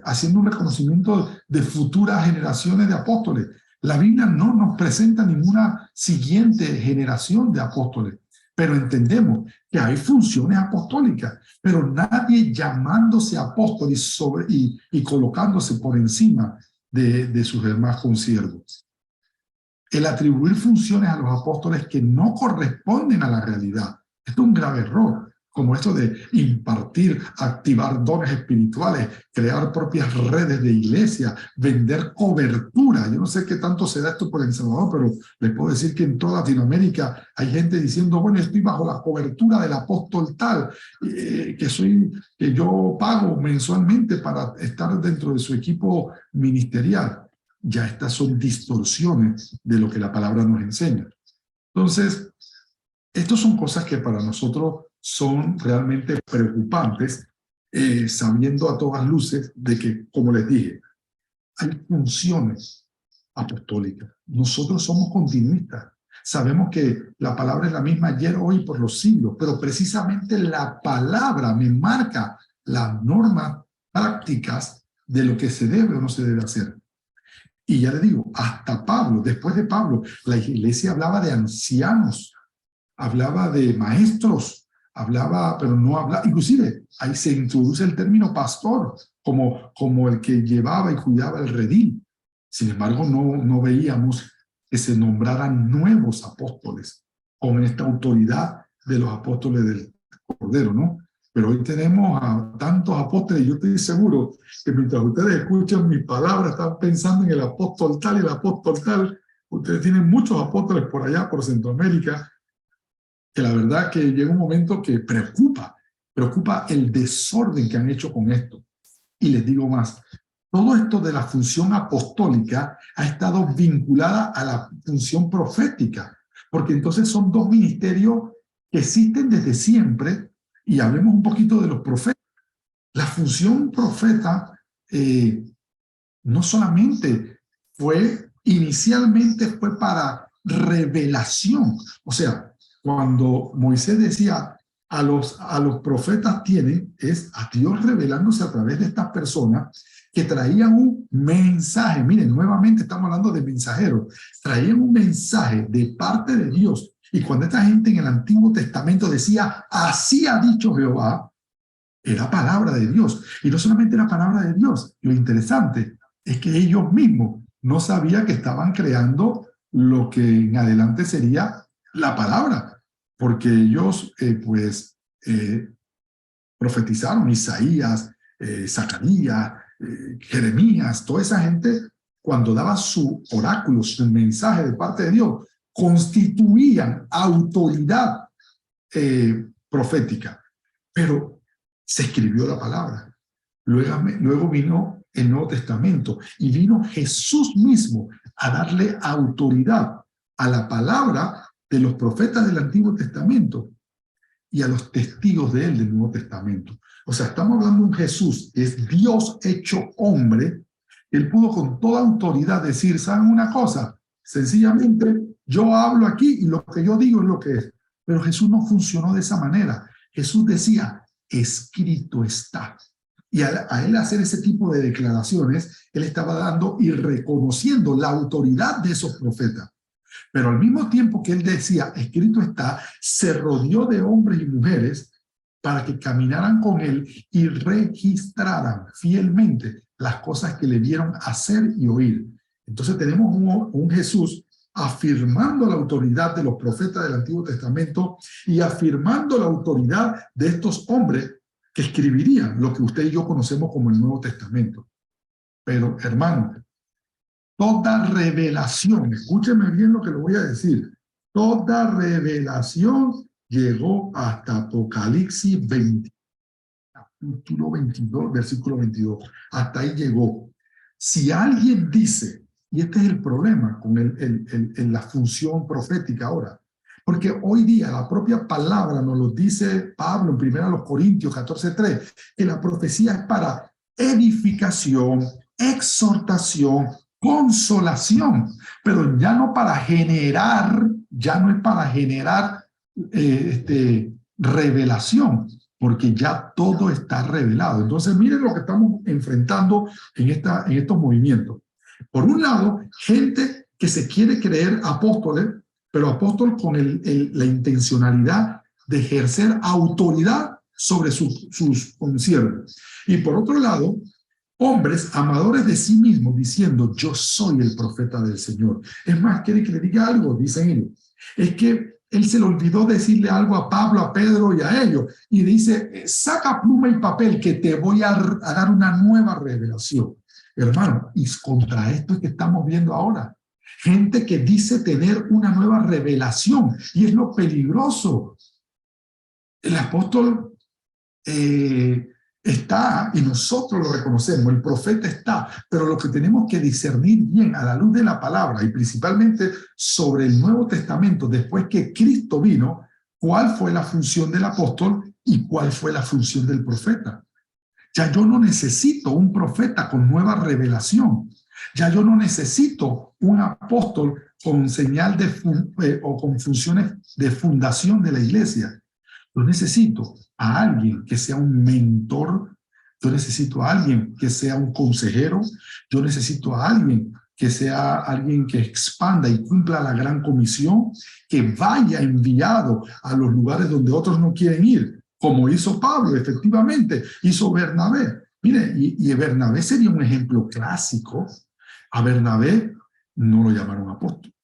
haciendo un reconocimiento de futuras generaciones de apóstoles. La Biblia no nos presenta ninguna siguiente generación de apóstoles, pero entendemos que hay funciones apostólicas, pero nadie llamándose apóstol y colocándose por encima de sus demás consiervos. El atribuir funciones a los apóstoles que no corresponden a la realidad, esto es un grave error, como esto de impartir, activar dones espirituales, crear propias redes de iglesia, vender cobertura. Yo no sé qué tanto se da esto por El Salvador, pero les puedo decir que en toda Latinoamérica hay gente diciendo, bueno, estoy bajo la cobertura del apóstol tal, que yo pago mensualmente para estar dentro de su equipo ministerial. Ya estas son distorsiones de lo que la palabra nos enseña. Entonces, estas son cosas que para nosotros son realmente preocupantes, sabiendo a todas luces de que, como les dije, hay funciones apostólicas. Nosotros somos continuistas. Sabemos que la palabra es la misma ayer, hoy, por los siglos, pero precisamente la palabra me marca las normas prácticas de lo que se debe o no se debe hacer. Y ya le digo, hasta Pablo, después de Pablo, la iglesia hablaba de ancianos, hablaba de maestros, pero no hablaba, inclusive ahí se introduce el término pastor, como el que llevaba y cuidaba el redil. Sin embargo, no veíamos que se nombraran nuevos apóstoles con esta autoridad de los apóstoles del Cordero, ¿no? Pero hoy tenemos a tantos apóstoles, y yo estoy seguro que mientras ustedes escuchan mis palabras, están pensando en el apóstol tal y el apóstol tal. Ustedes tienen muchos apóstoles por allá, por Centroamérica, que la verdad que llega un momento que preocupa el desorden que han hecho con esto. Y les digo más, todo esto de la función apostólica ha estado vinculada a la función profética, porque entonces son dos ministerios que existen desde siempre. Y hablemos un poquito de los profetas. La función profeta no solamente inicialmente fue para revelación. O sea, cuando Moisés decía a los profetas es a Dios revelándose a través de estas personas que traían un mensaje. Miren, nuevamente estamos hablando de mensajeros. Traían un mensaje de parte de Dios. Y cuando esta gente en el Antiguo Testamento decía, así ha dicho Jehová, era palabra de Dios. Y no solamente era palabra de Dios, lo interesante es que ellos mismos no sabían que estaban creando lo que en adelante sería la palabra, porque ellos profetizaron, Isaías, Zacarías, Jeremías, toda esa gente, cuando daba su oráculo, su mensaje de parte de Dios, constituían autoridad profética, pero se escribió la palabra. Luego vino el Nuevo Testamento y vino Jesús mismo a darle autoridad a la palabra de los profetas del Antiguo Testamento y a los testigos de él del Nuevo Testamento. O sea, estamos hablando de un Jesús, es Dios hecho hombre. Él pudo con toda autoridad decir, ¿saben una cosa? Sencillamente, yo hablo aquí y lo que yo digo es lo que es. Pero Jesús no funcionó de esa manera. Jesús decía, escrito está. Y a él hacer ese tipo de declaraciones, él estaba dando y reconociendo la autoridad de esos profetas. Pero al mismo tiempo que él decía, escrito está, se rodeó de hombres y mujeres para que caminaran con él y registraran fielmente las cosas que le vieron hacer y oír. Entonces tenemos un Jesús afirmando la autoridad de los profetas del Antiguo Testamento y afirmando la autoridad de estos hombres que escribirían lo que usted y yo conocemos como el Nuevo Testamento. Pero, hermano, toda revelación, escúcheme bien lo que le voy a decir, Toda revelación llegó hasta Apocalipsis 20, capítulo 22, versículo 22. Hasta ahí llegó. Si alguien dice, y este es el problema con la función profética ahora, porque hoy día la propia palabra nos lo dice Pablo en 1 Corintios 14:3, que la profecía es para edificación, exhortación, consolación, pero ya no para generar, ya no es para generar revelación, porque ya todo está revelado. Entonces, miren lo que estamos enfrentando en estos movimientos. Por un lado, gente que se quiere creer apóstoles, pero apóstol con la intencionalidad de ejercer autoridad sobre sus consiervos. Y por otro lado, hombres amadores de sí mismos diciendo, yo soy el profeta del Señor. Es más, quiere que le diga algo, dicen ellos. Es que él se le olvidó decirle algo a Pablo, a Pedro y a ellos. Y dice, saca pluma y papel que te voy a dar una nueva revelación. Hermano, y contra esto es que estamos viendo ahora. Gente que dice tener una nueva revelación. Y es lo peligroso. El apóstol está, y nosotros lo reconocemos, el profeta está, pero lo que tenemos que discernir bien a la luz de la palabra y principalmente sobre el Nuevo Testamento, después que Cristo vino, cuál fue la función del apóstol y cuál fue la función del profeta. Ya yo no necesito un profeta con nueva revelación. Ya yo no necesito un apóstol con señal o con funciones de fundación de la iglesia. Yo necesito a alguien que sea un mentor, yo necesito a alguien que sea un consejero, yo necesito a alguien que sea alguien que expanda y cumpla la gran comisión, que vaya enviado a los lugares donde otros no quieren ir, como hizo Pablo, efectivamente, hizo Bernabé. Mire, y Bernabé sería un ejemplo clásico. A Bernabé no lo llamaron apóstol,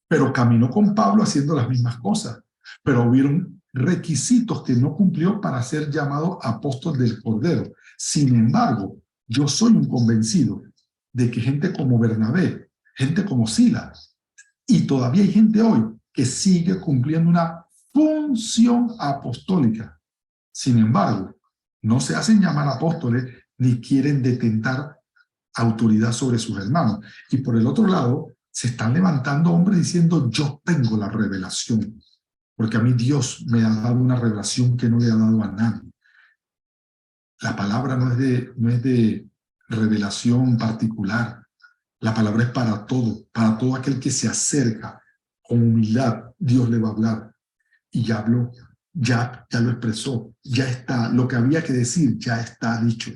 pero caminó con Pablo haciendo las mismas cosas, pero hubieron requisitos que no cumplió para ser llamado apóstol del Cordero. Sin embargo, yo soy un convencido de que gente como Bernabé, gente como Silas, y todavía hay gente hoy que sigue cumpliendo una función apostólica. Sin embargo, no se hacen llamar apóstoles ni quieren detentar autoridad sobre sus hermanos. Y por el otro lado, se están levantando hombres diciendo, yo tengo la revelación, porque a mí Dios me ha dado una revelación que no le ha dado a nadie. La palabra no es de revelación particular. La palabra es para todo aquel que se acerca con humildad, Dios le va a hablar. Y ya habló, ya lo expresó, ya está, lo que había que decir ya está dicho.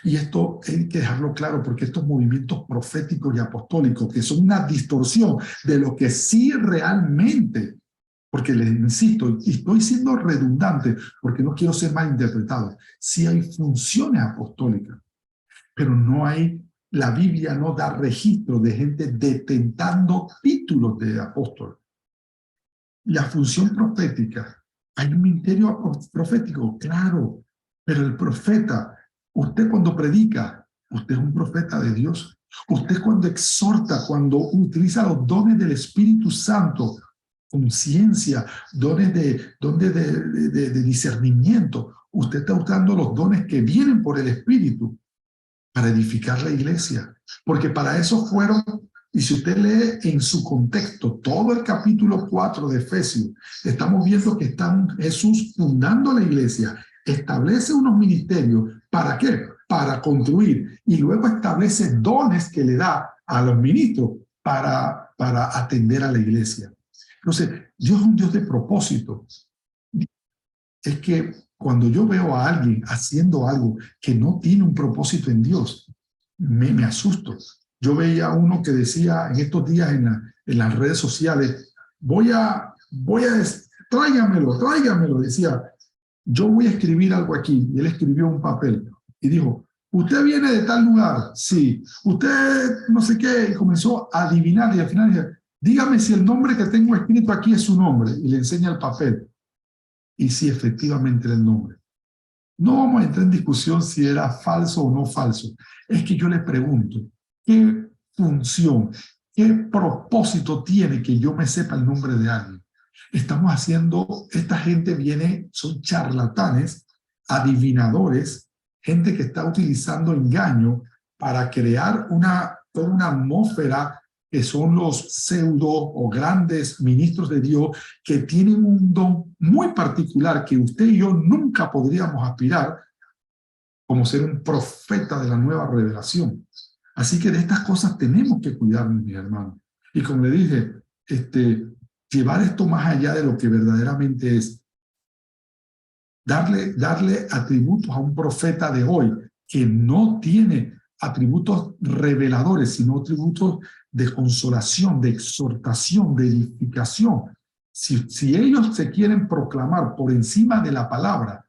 Y esto hay que dejarlo claro, porque estos movimientos proféticos y apostólicos, que son una distorsión de lo que sí realmente, porque les insisto, y estoy siendo redundante, porque no quiero ser malinterpretado, sí hay funciones apostólicas, pero no hay, la Biblia no da registro de gente detentando títulos de apóstol. La función profética, hay un ministerio profético, claro, pero el profeta, usted cuando predica, usted es un profeta de Dios. Usted cuando exhorta, cuando utiliza los dones del Espíritu Santo, conciencia, dones de discernimiento, usted está usando los dones que vienen por el Espíritu para edificar la iglesia. Porque para eso fueron, y si usted lee en su contexto todo el capítulo 4 de Efesios, estamos viendo que está Jesús fundando la iglesia, establece unos ministerios, ¿para qué? Para construir, y luego establece dones que le da a los ministros para atender a la iglesia. Entonces, Dios es un Dios de propósito. Es que cuando yo veo a alguien haciendo algo que no tiene un propósito en Dios, me asusto. Yo veía uno que decía en estos días en las redes sociales, tráigamelo, decía, yo voy a escribir algo aquí. Y él escribió un papel y dijo, ¿usted viene de tal lugar? Sí. ¿Usted no sé qué? Y comenzó a adivinar y al final dice, dígame si el nombre que tengo escrito aquí es su nombre. Y le enseña el papel. Y si efectivamente era el nombre. No vamos a entrar en discusión si era falso o no falso. Es que yo le pregunto, ¿qué función, ¿Qué propósito tiene que yo me sepa el nombre de alguien? Estamos haciendo, esta gente viene, son charlatanes, adivinadores, gente que está utilizando engaño para crear toda una atmósfera que son los pseudo o grandes ministros de Dios que tienen un don muy particular que usted y yo nunca podríamos aspirar, como ser un profeta de la nueva revelación. Así que de estas cosas tenemos que cuidarnos, mis hermanos. Y como le dije, llevar esto más allá de lo que verdaderamente es. Darle atributos a un profeta de hoy que no tiene atributos reveladores, sino atributos de consolación, de exhortación, de edificación. Si ellos se quieren proclamar por encima de la palabra,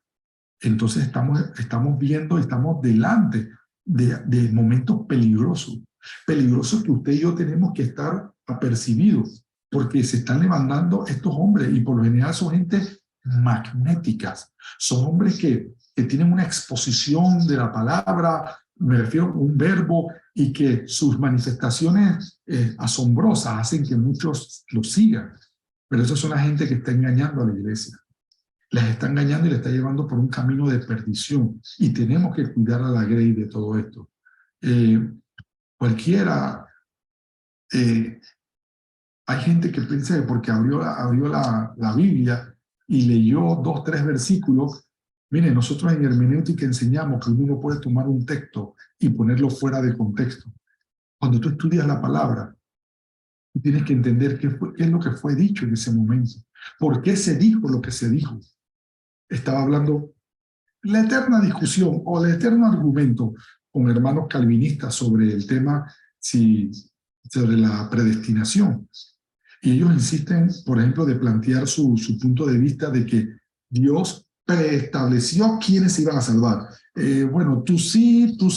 entonces estamos viendo, estamos delante de momentos peligrosos que usted y yo tenemos que estar apercibidos, porque se están levantando estos hombres, y por lo general son gente magnéticas, son hombres que tienen una exposición de la palabra, me refiero a un verbo, y que sus manifestaciones asombrosas hacen que muchos lo sigan, pero eso es una gente que está engañando a la iglesia. Les está engañando y les está llevando por un camino de perdición. Y tenemos que cuidar a la grey de todo esto. Cualquiera... hay gente que piensa que porque abrió la Biblia y leyó 2, 3 versículos. Miren, nosotros en hermenéutica enseñamos que uno no puede tomar un texto y ponerlo fuera de contexto. Cuando tú estudias la palabra, tú tienes que entender qué es lo que fue dicho en ese momento. ¿Por qué se dijo lo que se dijo? Estaba hablando la eterna discusión o el eterno argumento con hermanos calvinistas sobre el tema sobre la predestinación. Y ellos insisten, por ejemplo, de plantear su punto de vista de que Dios preestableció quiénes se iban a salvar. Bueno, tú sí, tú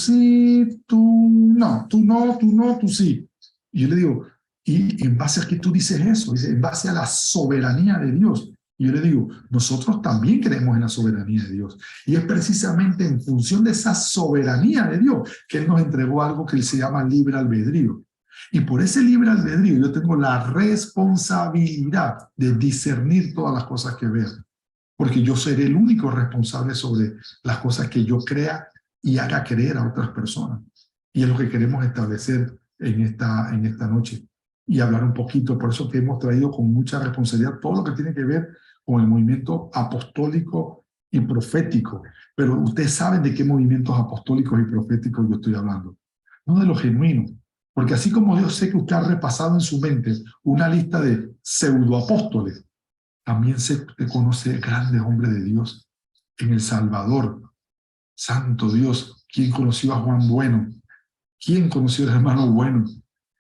no, tú no, tú no, tú sí. Y yo le digo, ¿y en base a qué tú dices eso? Dice, en base a la soberanía de Dios. Y yo le digo, nosotros también creemos en la soberanía de Dios. Y es precisamente en función de esa soberanía de Dios que Él nos entregó algo que se llama libre albedrío. Y por ese libre albedrío yo tengo la responsabilidad de discernir todas las cosas que veo. Porque yo seré el único responsable sobre las cosas que yo crea y haga creer a otras personas. Y es lo que queremos establecer en esta noche. Y hablar un poquito, por eso que hemos traído con mucha responsabilidad todo lo que tiene que ver con el movimiento apostólico y profético. Pero ustedes saben de qué movimientos apostólicos y proféticos yo estoy hablando. No de los genuinos. Porque así como yo sé que usted ha repasado en su mente una lista de pseudoapóstoles, también se conoce grandes hombres de Dios en El Salvador. Santo Dios, ¿quién conoció a Juan Bueno? ¿Quién conoció al hermano Bueno?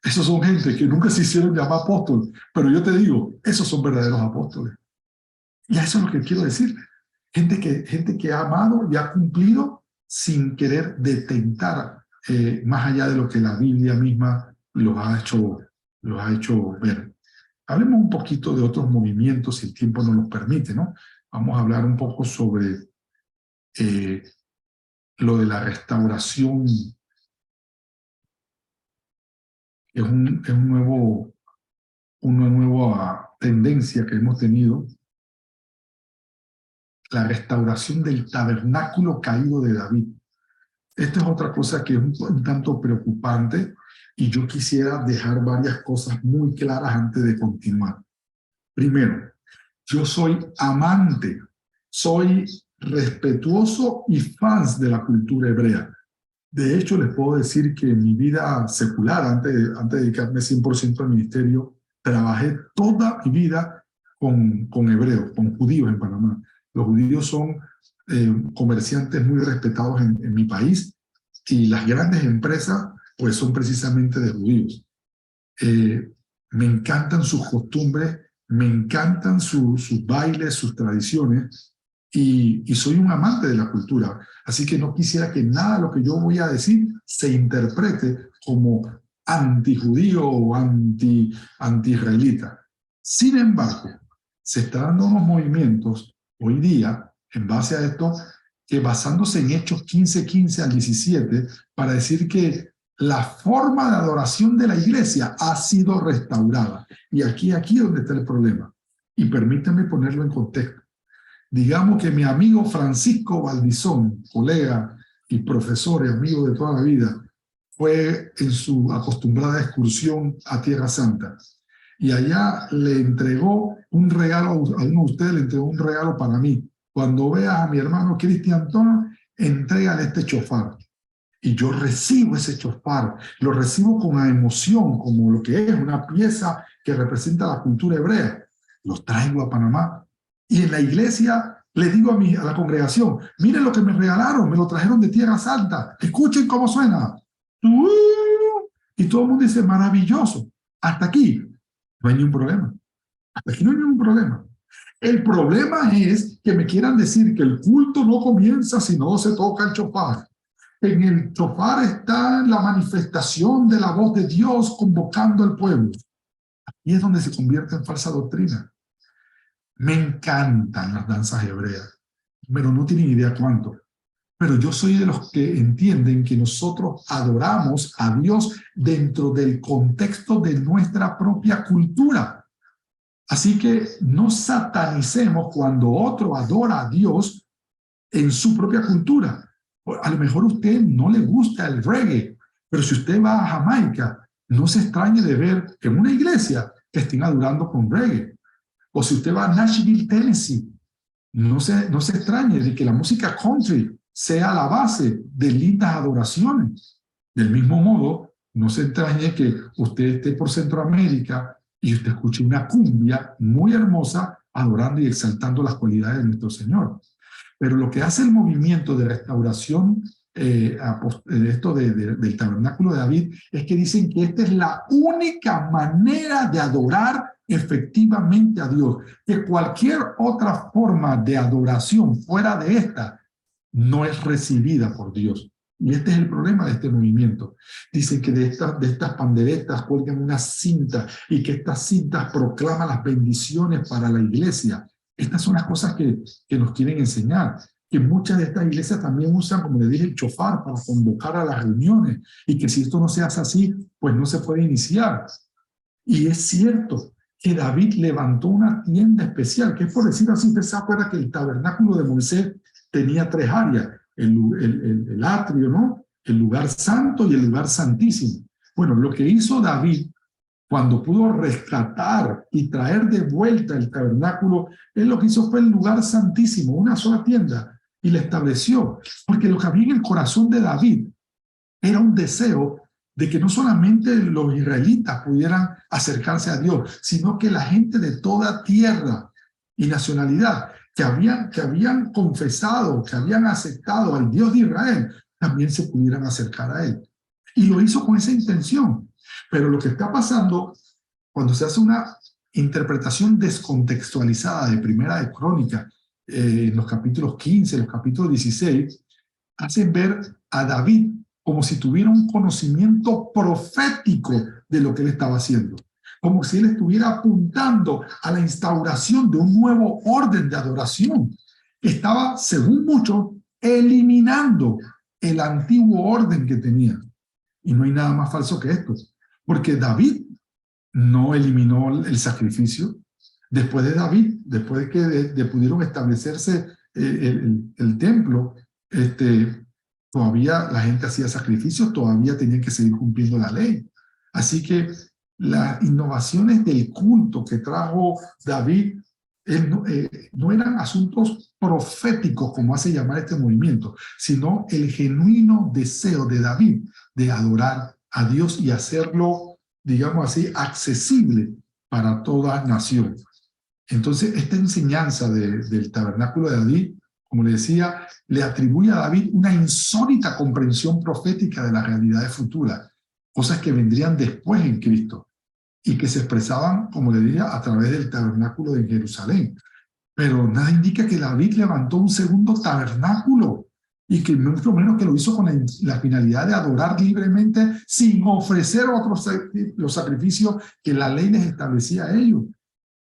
Esos son gente que nunca se hicieron llamar apóstoles, pero yo te digo, esos son verdaderos apóstoles. Y eso es lo que quiero decir. Gente que ha amado y ha cumplido sin querer detentar más allá de lo que la Biblia misma los ha hecho ver. Hablemos un poquito de otros movimientos, si el tiempo nos lo permite, ¿no? Vamos a hablar un poco sobre lo de la restauración. Es una nueva tendencia que hemos tenido, la restauración del tabernáculo caído de David. Esta es otra cosa que es un tanto preocupante, y yo quisiera dejar varias cosas muy claras antes de continuar. Primero, yo soy amante, soy respetuoso y fan de la cultura hebrea. De hecho, les puedo decir que en mi vida secular, antes de dedicarme 100% al ministerio, trabajé toda mi vida con hebreos, con judíos en Panamá. Los judíos son comerciantes muy respetados en mi país, y las grandes empresas pues son precisamente de judíos. Me encantan sus costumbres, me encantan sus bailes, sus tradiciones, y soy un amante de la cultura. Así que no quisiera que nada de lo que yo voy a decir se interprete como antijudío o anti-israelita. Sin embargo, se están dando unos movimientos hoy día, en base a esto, que basándose en Hechos 15:15 al 17, para decir que la forma de adoración de la iglesia ha sido restaurada. Y aquí donde está el problema. Y permítanme ponerlo en contexto. Digamos que mi amigo Francisco Valdizón, colega y profesor y amigo de toda la vida, fue en su acostumbrada excursión a Tierra Santa. Y allá le entregó un regalo, a uno de ustedes le entregó un regalo para mí. Cuando veas a mi hermano Cristian Antón, entrégale este chofar. Y yo recibo ese chofar, lo recibo con la emoción, como lo que es una pieza que representa la cultura hebrea. Lo traigo a Panamá. Y en la iglesia le digo a la congregación, miren lo que me regalaron, me lo trajeron de Tierra Santa, escuchen cómo suena. Y todo el mundo dice, maravilloso. Hasta aquí no hay ningún problema. Hasta aquí no hay ningún problema. El problema es que me quieran decir que el culto no comienza si no se toca el chofar. En el chofar está la manifestación de la voz de Dios convocando al pueblo. Y es donde se convierte en falsa doctrina. Me encantan las danzas hebreas, pero no tienen idea cuánto. Pero yo soy de los que entienden que nosotros adoramos a Dios dentro del contexto de nuestra propia cultura. Así que no satanicemos cuando otro adora a Dios en su propia cultura. A lo mejor a usted no le gusta el reggae, pero si usted va a Jamaica, no se extrañe de ver en una iglesia que estén adorando con reggae. O si usted va a Nashville, Tennessee, no se extrañe de que la música country sea la base de lindas adoraciones. Del mismo modo, no se extrañe que usted esté por Centroamérica y usted escuche una cumbia muy hermosa adorando y exaltando las cualidades de nuestro Señor. Pero lo que hace el movimiento de restauración del tabernáculo de David es que dicen que esta es la única manera de adorar efectivamente a Dios, que cualquier otra forma de adoración fuera de esta no es recibida por Dios. Y este es el problema de este movimiento. Dicen que de estas panderetas cuelgan una cinta y que estas cintas proclaman las bendiciones para la iglesia. Estas son las cosas que nos quieren enseñar. Que muchas de estas iglesias también usan, como le dije, el chofar para convocar a las reuniones y que si esto no se hace así, pues no se puede iniciar. Y es cierto que David levantó una tienda especial, que es por decir así, usted se acuerda que el tabernáculo de Moisés tenía 3 áreas, el atrio, ¿no? El lugar santo y el lugar santísimo. Bueno, lo que hizo David cuando pudo rescatar y traer de vuelta el tabernáculo, él lo que hizo fue el lugar santísimo, una sola tienda, y la estableció, porque lo que había en el corazón de David era un deseo de que no solamente los israelitas pudieran acercarse a Dios, sino que la gente de toda tierra y nacionalidad que habían confesado, que habían aceptado al Dios de Israel, también se pudieran acercar a Él. Y lo hizo con esa intención. Pero lo que está pasando cuando se hace una interpretación descontextualizada de Primera de Crónica, en los capítulos 15, los capítulos 16, hacen ver a David como si tuviera un conocimiento profético de lo que él estaba haciendo, como si él estuviera apuntando a la instauración de un nuevo orden de adoración. Estaba, según muchos, eliminando el antiguo orden que tenía. Y no hay nada más falso que esto, porque David no eliminó el sacrificio. Después de David, después de que pudieron establecerse el templo, todavía la gente hacía sacrificios, todavía tenían que seguir cumpliendo la ley. Así que las innovaciones del culto que trajo David no eran asuntos proféticos, como hace llamar este movimiento, sino el genuino deseo de David de adorar a Dios y hacerlo, digamos así, accesible para toda nación. Entonces, esta enseñanza del tabernáculo de David, como le decía, le atribuye a David una insólita comprensión profética de las realidades futuras, cosas que vendrían después en Cristo y que se expresaban, como le diría, a través del tabernáculo de Jerusalén. Pero nada indica que David levantó un segundo tabernáculo y que mucho menos que lo hizo con la finalidad de adorar libremente sin ofrecer los sacrificios que la ley les establecía a ellos.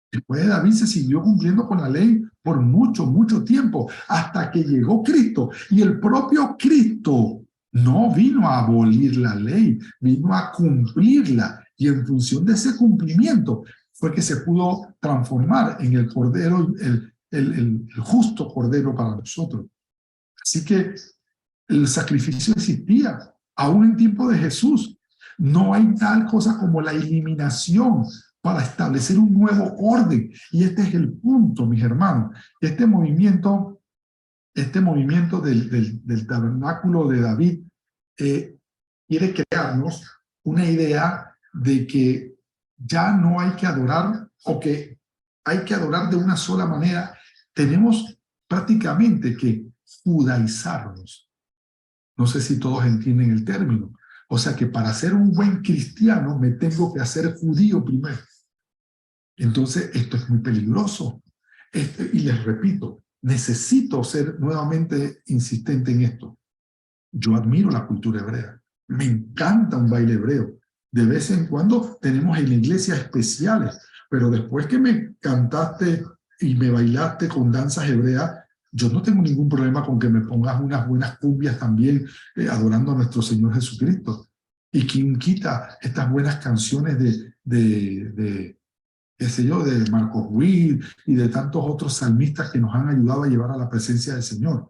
Después de David se siguió cumpliendo con la ley por mucho, mucho tiempo, hasta que llegó Cristo. Y el propio Cristo No vino a abolir la ley, vino a cumplirla. Y en función de ese cumplimiento fue que se pudo transformar en el cordero, el justo cordero para nosotros. Así que el sacrificio existía, aún en tiempo de Jesús. No hay tal cosa como la eliminación para establecer un nuevo orden. Y este es el punto, mis hermanos. Este movimiento del tabernáculo de David quiere crearnos una idea de que ya no hay que adorar, o que hay que adorar de una sola manera. Tenemos prácticamente que judaizarnos. No sé si todos entienden el término. O sea que para ser un buen cristiano me tengo que hacer judío primero. Entonces esto es muy peligroso. Y les repito, necesito ser nuevamente insistente en esto. Yo admiro la cultura hebrea. Me encanta un baile hebreo. De vez en cuando tenemos en la iglesia especiales, pero después que me cantaste y me bailaste con danzas hebreas, yo no tengo ningún problema con que me pongas unas buenas cumbias también, adorando a nuestro Señor Jesucristo. Y quien quita estas buenas canciones qué sé yo, de Marcos Witt y de tantos otros salmistas que nos han ayudado a llevar a la presencia del Señor.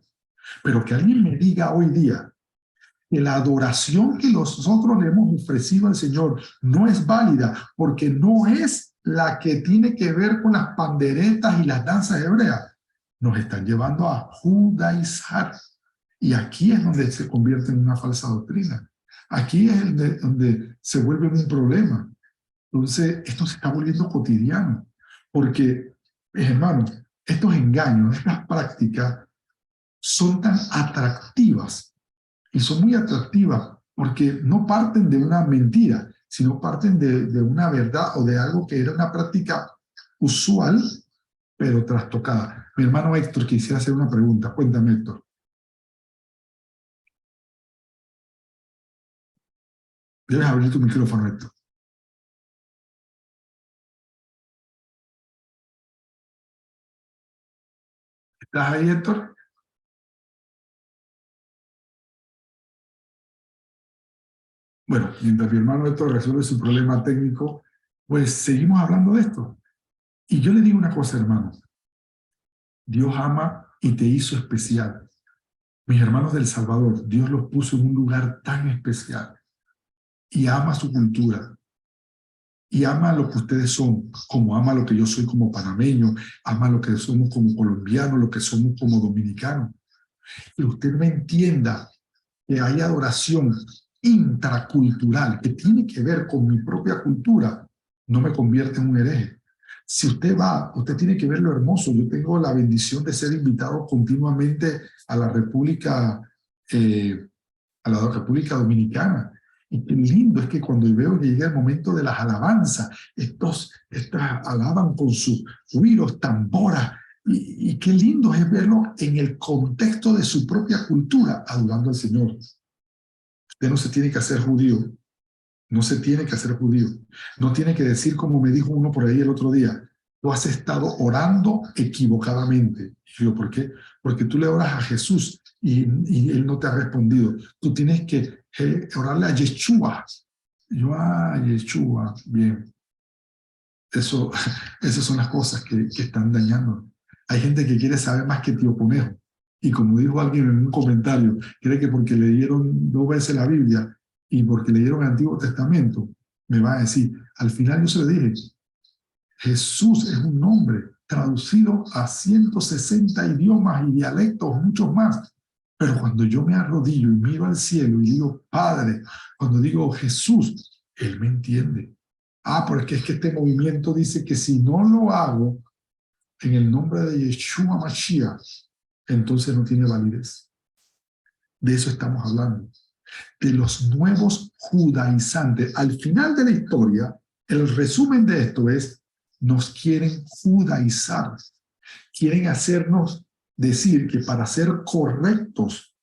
Pero que alguien me diga hoy día que la adoración que nosotros le hemos ofrecido al Señor no es válida porque no es la que tiene que ver con las panderetas y las danzas hebreas, nos están llevando a judaizar. Y aquí es donde se convierte en una falsa doctrina. Aquí es donde se vuelve un problema. Entonces, esto se está volviendo cotidiano. Porque, hermanos, estos engaños, estas prácticas son tan atractivas. Y son muy atractivas porque no parten de una mentira, sino parten de una verdad o de algo que era una práctica usual, pero trastocada. Mi hermano Héctor quisiera hacer una pregunta. Cuéntame, Héctor. Debes abrir tu micrófono, Héctor. ¿Estás ahí, Héctor? Bueno, mientras mi hermano Héctor resuelve su problema técnico, pues seguimos hablando de esto. Y yo le digo una cosa, hermano. Dios ama y te hizo especial. Mis hermanos del Salvador, Dios los puso en un lugar tan especial. Y ama su cultura. Y ama lo que ustedes son, como ama lo que yo soy como panameño, ama lo que somos como colombianos, lo que somos como dominicanos. Que usted me entienda que hay adoración intracultural que tiene que ver con mi propia cultura, no me convierte en un hereje. Si usted va, usted tiene que ver lo hermoso. Yo tengo la bendición de ser invitado continuamente a la República Dominicana. Y qué lindo es que cuando veo que llega el momento de las alabanzas, estas alaban con sus güiros, tamboras, y qué lindo es verlo en el contexto de su propia cultura, adorando al Señor. Usted no se tiene que hacer judío, no se tiene que hacer judío, no tiene que decir como me dijo uno por ahí el otro día, tú has estado orando equivocadamente. Y yo, ¿por qué? Porque tú le oras a Jesús y Él no te ha respondido. Tú tienes que orarle a Yeshua. Yo, Yeshua, bien. Esas son las cosas que están dañando. Hay gente que quiere saber más que Tío Conejo. Y como dijo alguien en un comentario, cree que porque leyeron 2 veces la Biblia y porque leyeron el Antiguo Testamento, me va a decir, al final yo se lo dije, Jesús es un nombre traducido a 160 idiomas y dialectos, muchos más. Pero cuando yo me arrodillo y miro al cielo y digo, Padre, cuando digo Jesús, Él me entiende. Porque es que este movimiento dice que si no lo hago en el nombre de Yeshua Mashiach, entonces no tiene validez. De eso estamos hablando. De los nuevos judaizantes. Al final de la historia, el resumen de esto es, nos quieren judaizar. Quieren hacernos decir que para ser correctos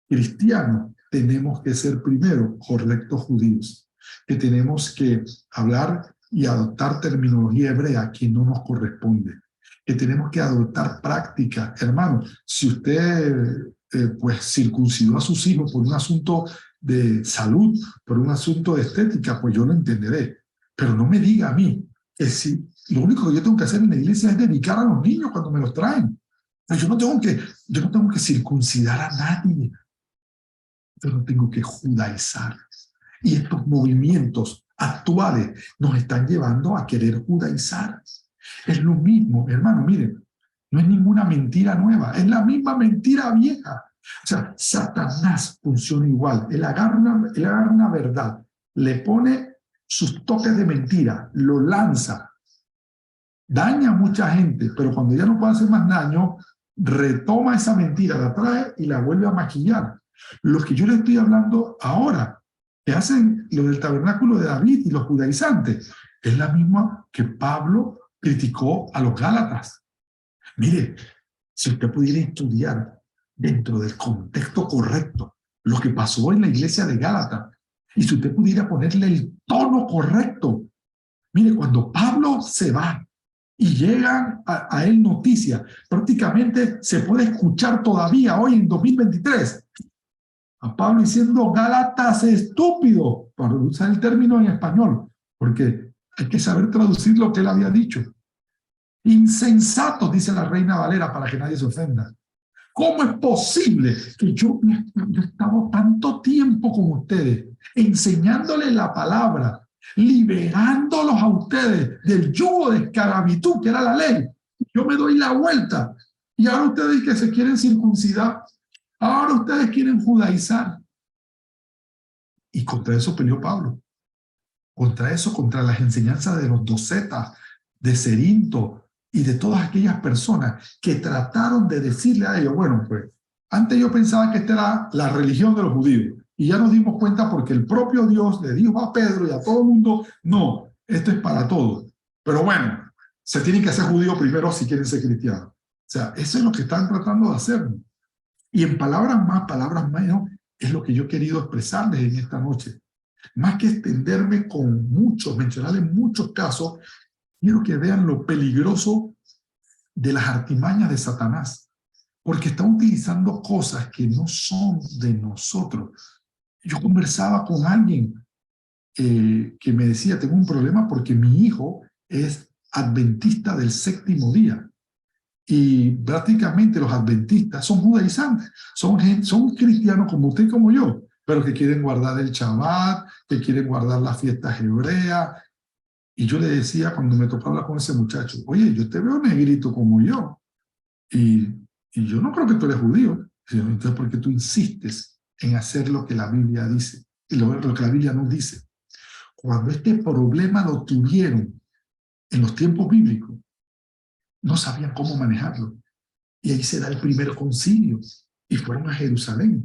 cristianos, tenemos que ser primero correctos judíos. Que tenemos que hablar y adoptar terminología hebrea que no nos corresponde. Que tenemos que adoptar prácticas. Hermano, si usted pues circuncidó a sus hijos por un asunto de salud, por un asunto de estética, pues yo lo entenderé. Pero no me diga a mí que si lo único que yo tengo que hacer en la iglesia es dedicar a los niños cuando me los traen. Yo no tengo que circuncidar a nadie. Yo no tengo que judaizar. Y estos movimientos actuales nos están llevando a querer judaizar. Es lo mismo, hermano, miren, no es ninguna mentira nueva, es la misma mentira vieja. O sea, Satanás funciona igual. Él agarra una verdad, le pone sus toques de mentira, lo lanza, daña a mucha gente, pero cuando ya no puede hacer más daño, retoma esa mentira, la trae y la vuelve a maquillar. Los que yo le estoy hablando ahora, que hacen lo del tabernáculo de David y los judaizantes, es la misma que Pablo criticó a los Gálatas. Mire, si usted pudiera estudiar dentro del contexto correcto lo que pasó en la iglesia de Gálatas, y si usted pudiera ponerle el tono correcto, mire, cuando Pablo se va y llegan a él noticias, prácticamente se puede escuchar todavía hoy en 2023 a Pablo diciendo Gálatas estúpido, para usar el término en español, porque hay que saber traducir lo que él había dicho. Insensatos, dice la Reina Valera, para que nadie se ofenda. ¿Cómo es posible que yo he estado tanto tiempo con ustedes, enseñándoles la palabra, liberándolos a ustedes del yugo de esclavitud que era la ley? Yo me doy la vuelta y ahora ustedes que se quieren circuncidar, ahora ustedes quieren judaizar. Y contra eso peleó Pablo. Contra eso, contra las enseñanzas de los docetas, de Cerinto y de todas aquellas personas que trataron de decirle a ellos, bueno, pues, antes yo pensaba que esta era la religión de los judíos, y ya nos dimos cuenta porque el propio Dios le dijo a Pedro y a todo el mundo, no, esto es para todos. Pero bueno, se tienen que hacer judíos primero si quieren ser cristianos. O sea, eso es lo que están tratando de hacer. Y en palabras menos, es lo que yo he querido expresarles en esta noche. Más que extenderme con muchos, mencionarles muchos casos, quiero que vean lo peligroso de las artimañas de Satanás, porque está utilizando cosas que no son de nosotros. Yo conversaba con alguien que me decía, tengo un problema porque mi hijo es adventista del séptimo día. Y prácticamente los adventistas son judaizantes, son cristianos como usted y como yo, pero que quieren guardar el Shabbat, que quieren guardar las fiestas hebreas. Y yo le decía cuando me tocaba hablar con ese muchacho, oye, yo te veo negrito como yo, y yo no creo que tú eres judío. Entonces, ¿por qué tú insistes en hacer lo que la Biblia dice? Y lo que la Biblia nos dice. Cuando este problema lo tuvieron en los tiempos bíblicos, no sabían cómo manejarlo. Y ahí se da el primer concilio. Y fueron a Jerusalén.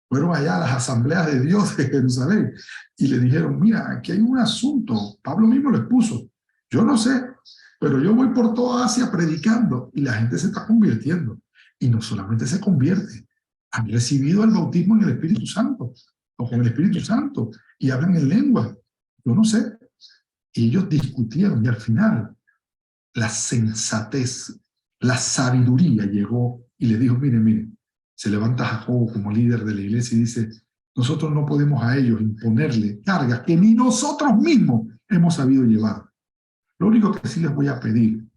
Fueron allá a las asambleas de Dios de Jerusalén. Y le dijeron, mira, aquí hay un asunto. Pablo mismo lo expuso. Yo no sé, pero yo voy por toda Asia predicando. Y la gente se está convirtiendo. Y no solamente se convierte. Han recibido el bautismo en el Espíritu Santo. O con el Espíritu Santo. Y hablan en lengua. Yo no sé. Y ellos discutieron. Y al final, la sensatez, la sabiduría llegó y le dijo, miren, se levanta Jacobo como líder de la iglesia y dice, nosotros no podemos a ellos imponerle cargas que ni nosotros mismos hemos sabido llevar. Lo único que sí les voy a pedir,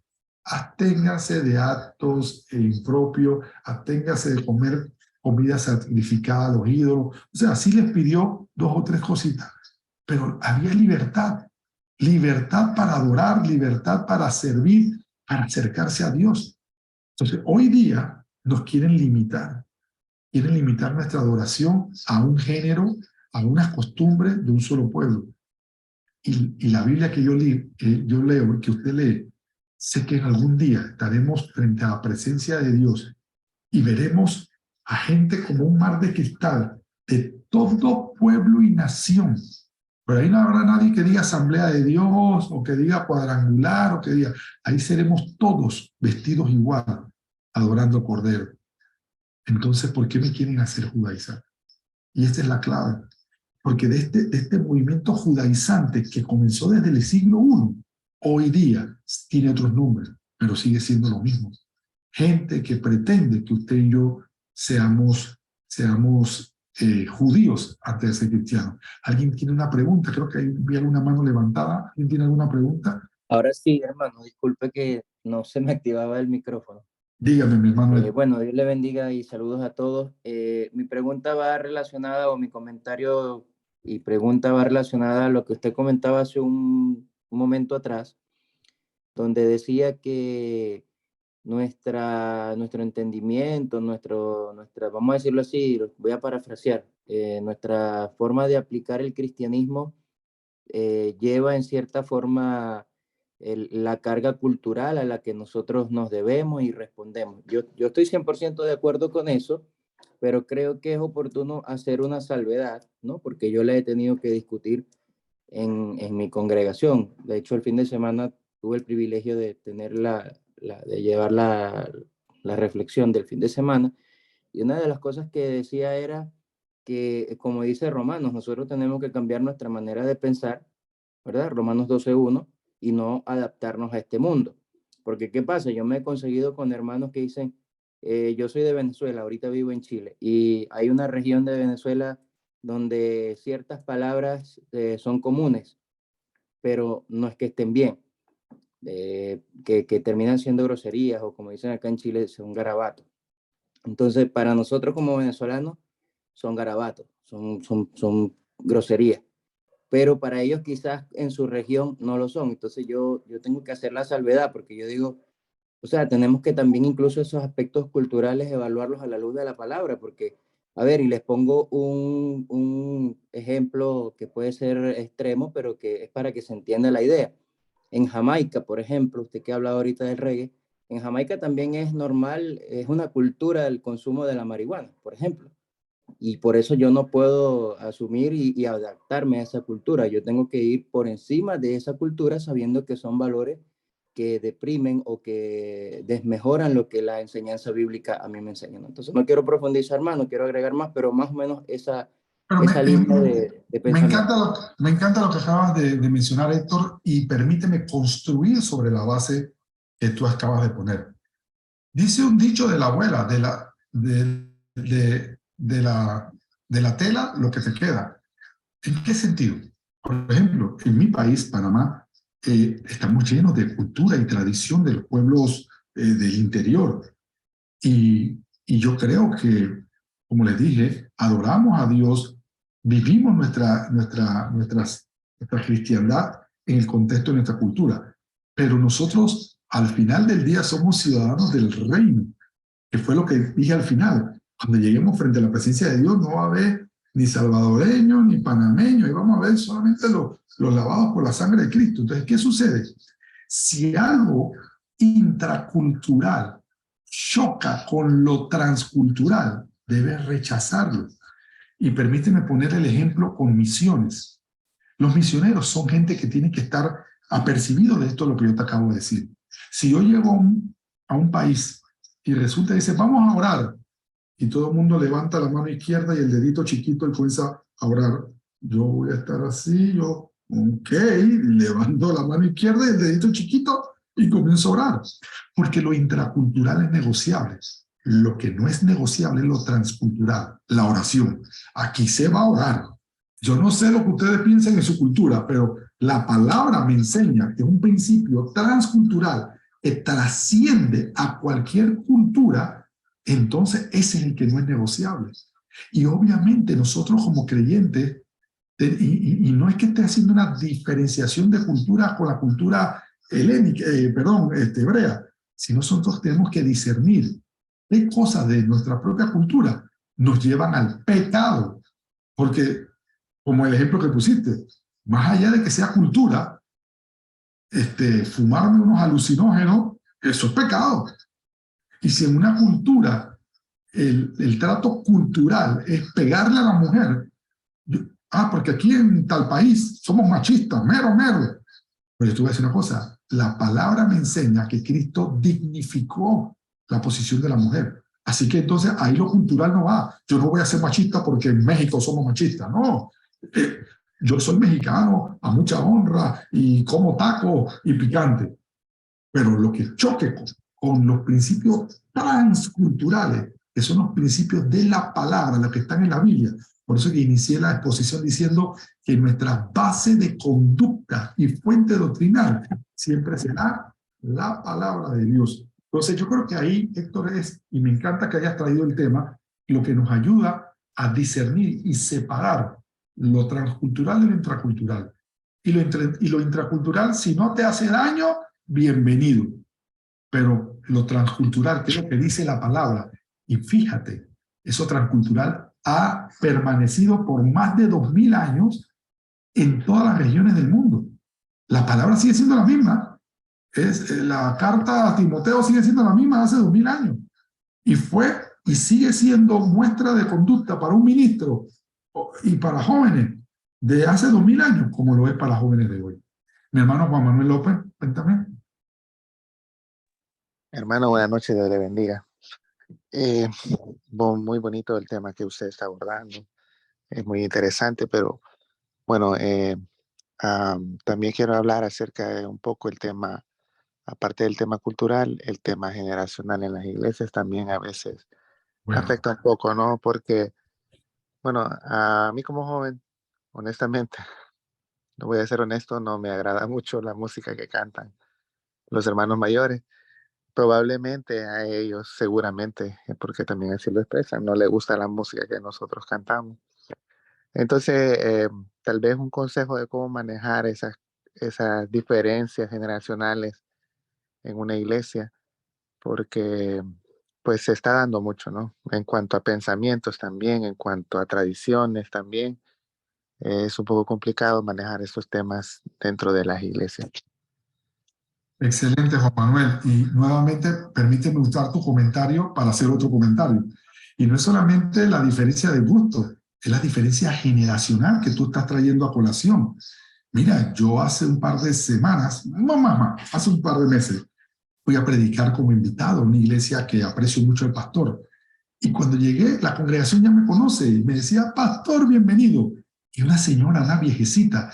absténganse de actos impropios, absténganse de comer comida sacrificada a los ídolos. O sea, sí les pidió 2 o 3 cositas, pero había libertad. Libertad para adorar, libertad para servir, para acercarse a Dios. Entonces, hoy día nos quieren limitar nuestra adoración a un género, a unas costumbres de un solo pueblo. Y la Biblia que yo leo, que usted lee, sé que en algún día estaremos frente a la presencia de Dios y veremos a gente como un mar de cristal de todo pueblo y nación. Pero ahí no habrá nadie que diga Asamblea de Dios, o que diga Cuadrangular, o que diga... Ahí seremos todos vestidos igual, adorando al Cordero. Entonces, ¿por qué me quieren hacer judaizar? Y esta es la clave. Porque de este movimiento judaizante que comenzó desde el siglo I, hoy día tiene otros nombres, pero sigue siendo lo mismo. Gente que pretende que usted y yo seamos judíos antes de ser cristianos. ¿Alguien tiene una pregunta? Creo que vi alguna mano levantada. ¿Alguien tiene alguna pregunta? Ahora sí, hermano, disculpe que no se me activaba el micrófono. Dígame, mi hermano. Bueno, Dios le bendiga y saludos a todos. Mi pregunta va relacionada, o mi comentario y pregunta va relacionada a lo que usted comentaba hace un momento atrás, donde decía que nuestro entendimiento, vamos a decirlo así, voy a parafrasear, nuestra forma de aplicar el cristianismo lleva en cierta forma la carga cultural a la que nosotros nos debemos y respondemos. Yo estoy 100% de acuerdo con eso, pero creo que es oportuno hacer una salvedad, ¿no? Porque yo la he tenido que discutir en mi congregación. De hecho, el fin de semana tuve el privilegio de tener de llevar la reflexión del fin de semana, y una de las cosas que decía era que, como dice Romanos, nosotros tenemos que cambiar nuestra manera de pensar, ¿verdad? Romanos 12:1, y no adaptarnos a este mundo. Porque, ¿qué pasa? Yo me he conseguido con hermanos que dicen, yo soy de Venezuela, ahorita vivo en Chile, y hay una región de Venezuela donde ciertas palabras son comunes, pero no es que estén bien, que terminan siendo groserías, o como dicen acá en Chile, son garabatos. Entonces, para nosotros como venezolanos, son garabatos, son groserías, pero para ellos quizás en su región no lo son. Entonces yo tengo que hacer la salvedad, porque yo digo, o sea, tenemos que también incluso esos aspectos culturales evaluarlos a la luz de la palabra, porque, a ver, y les pongo un ejemplo que puede ser extremo, pero que es para que se entienda la idea. En Jamaica, por ejemplo, usted que ha hablado ahorita del reggae, en Jamaica también es normal, es una cultura el consumo de la marihuana, por ejemplo. Y por eso yo no puedo asumir y adaptarme a esa cultura. Yo tengo que ir por encima de esa cultura sabiendo que son valores que deprimen o que desmejoran lo que la enseñanza bíblica a mí me enseña, ¿no? Entonces no quiero profundizar más, no quiero agregar más, pero más o menos esa línea de pensamiento. Me encanta lo que acabas de mencionar, Héctor, y permíteme construir sobre la base que tú acabas de poner. Dice un dicho de la abuela, de la tela lo que te queda. ¿En qué sentido? Por ejemplo, en mi país, Panamá, estamos llenos de cultura y tradición de los pueblos del interior. Y yo creo que, como les dije, adoramos a Dios, vivimos nuestra cristiandad en el contexto de nuestra cultura. Pero nosotros, al final del día, somos ciudadanos del reino, que fue lo que dije al final. Cuando lleguemos frente a la presencia de Dios, no va a haber ni salvadoreños ni panameños, y vamos a ver solamente los lavados por la sangre de Cristo. Entonces, ¿qué sucede? Si algo intracultural choca con lo transcultural, debes rechazarlo. Y permíteme poner el ejemplo con misiones. Los misioneros son gente que tiene que estar apercibidos de esto, lo que yo te acabo de decir. Si yo llego a un país y resulta que dice, vamos a orar, y todo el mundo levanta la mano izquierda y el dedito chiquito y comienza a orar, yo voy a estar así, ok, levanto la mano izquierda y el dedito chiquito y comienzo a orar, porque lo intracultural es negociable. Lo que no es negociable es lo transcultural, la oración. Aquí se va a orar. Yo no sé lo que ustedes piensan en su cultura, pero la palabra me enseña que es un principio transcultural que trasciende a cualquier cultura. Entonces ese es el que no es negociable. Y obviamente nosotros como creyentes, y no es que esté haciendo una diferenciación de cultura con la cultura helénica, hebrea, sino nosotros tenemos que discernir qué cosas de nuestra propia cultura nos llevan al pecado. Porque, como el ejemplo que pusiste, más allá de que sea cultura, fumarme unos alucinógenos, eso es pecado. Y si en una cultura el trato cultural es pegarle a la mujer, porque aquí en tal país somos machistas, mero. Pero yo te voy a decir una cosa, la palabra me enseña que Cristo dignificó la posición de la mujer. Así que entonces ahí lo cultural no va. Yo no voy a ser machista porque en México somos machistas, no. Yo soy mexicano a mucha honra y como taco y picante. Pero lo que choque con los principios transculturales que son los principios de la palabra, los que están en la Biblia. Por eso que inicié la exposición diciendo que nuestra base de conducta y fuente doctrinal siempre será la palabra de Dios. Entonces yo creo que ahí, Héctor, y me encanta que hayas traído el tema, lo que nos ayuda a discernir y separar lo transcultural de lo intracultural. Y lo intracultural, si no te hace daño, bienvenido. Pero lo transcultural, que es lo que dice la palabra, y fíjate, eso transcultural ha permanecido por más de 2000 años en todas las regiones del mundo. La palabra sigue siendo la misma. La carta a Timoteo sigue siendo la misma hace 2000 años. Y fue y sigue siendo muestra de conducta para un ministro y para jóvenes de hace 2000 años, como lo es para jóvenes de hoy. Mi hermano Juan Manuel López, cuéntame. Hermano, buenas noches, Dios le bendiga. Muy bonito el tema que usted está abordando. Es muy interesante, pero bueno, también quiero hablar acerca de un poco el tema, aparte del tema cultural, el tema generacional en las iglesias también a veces afecta un poco, ¿no? Porque, bueno, a mí como joven, honestamente, no voy a ser honesto, no me agrada mucho la música que cantan los hermanos mayores. Probablemente a ellos, seguramente, porque también así lo expresan, no les gusta la música que nosotros cantamos. Entonces, tal vez un consejo de cómo manejar esas diferencias generacionales en una iglesia, porque pues se está dando mucho, ¿no? En cuanto a pensamientos también, en cuanto a tradiciones también, es un poco complicado manejar estos temas dentro de las iglesias. Excelente, Juan Manuel. Y nuevamente, permíteme usar tu comentario para hacer otro comentario. Y no es solamente la diferencia de gusto, es la diferencia generacional que tú estás trayendo a colación. Mira, yo hace un par de semanas, hace un par de meses, fui a predicar como invitado a una iglesia que aprecio mucho al pastor. Y cuando llegué, la congregación ya me conoce y me decía, pastor, bienvenido. Y una señora, una viejecita,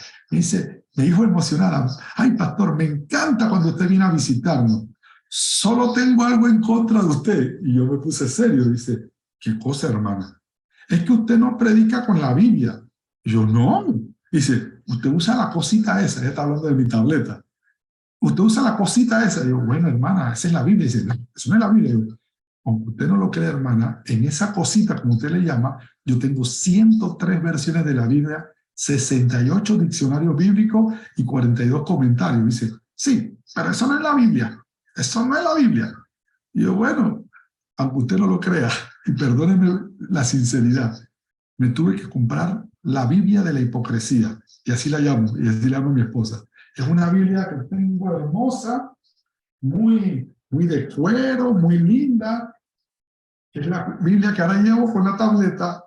me dijo emocionada, ay, pastor, me encanta cuando usted viene a visitarnos. Solo tengo algo en contra de usted. Y yo me puse serio, dice, ¿qué cosa, hermana? Es que usted no predica con la Biblia. Y yo, no. Dice, usted usa la cosita esa, ella está hablando de mi tableta. Usted usa la cosita esa. Y yo, bueno, hermana, esa es la Biblia. Dice, no, eso no es la Biblia. Yo, aunque usted no lo cree, hermana, en esa cosita, como usted le llama, yo tengo 103 versiones de la Biblia, 68 diccionarios bíblicos y 42 comentarios. Dice, sí, pero eso no es la Biblia. Eso no es la Biblia. Y yo, bueno, aunque usted no lo crea, y perdóneme la sinceridad, me tuve que comprar la Biblia de la hipocresía, y así la llamo, y así la llamo a mi esposa. Es una Biblia que tengo hermosa, muy de cuero, muy linda. Es la Biblia que ahora llevo con la tableta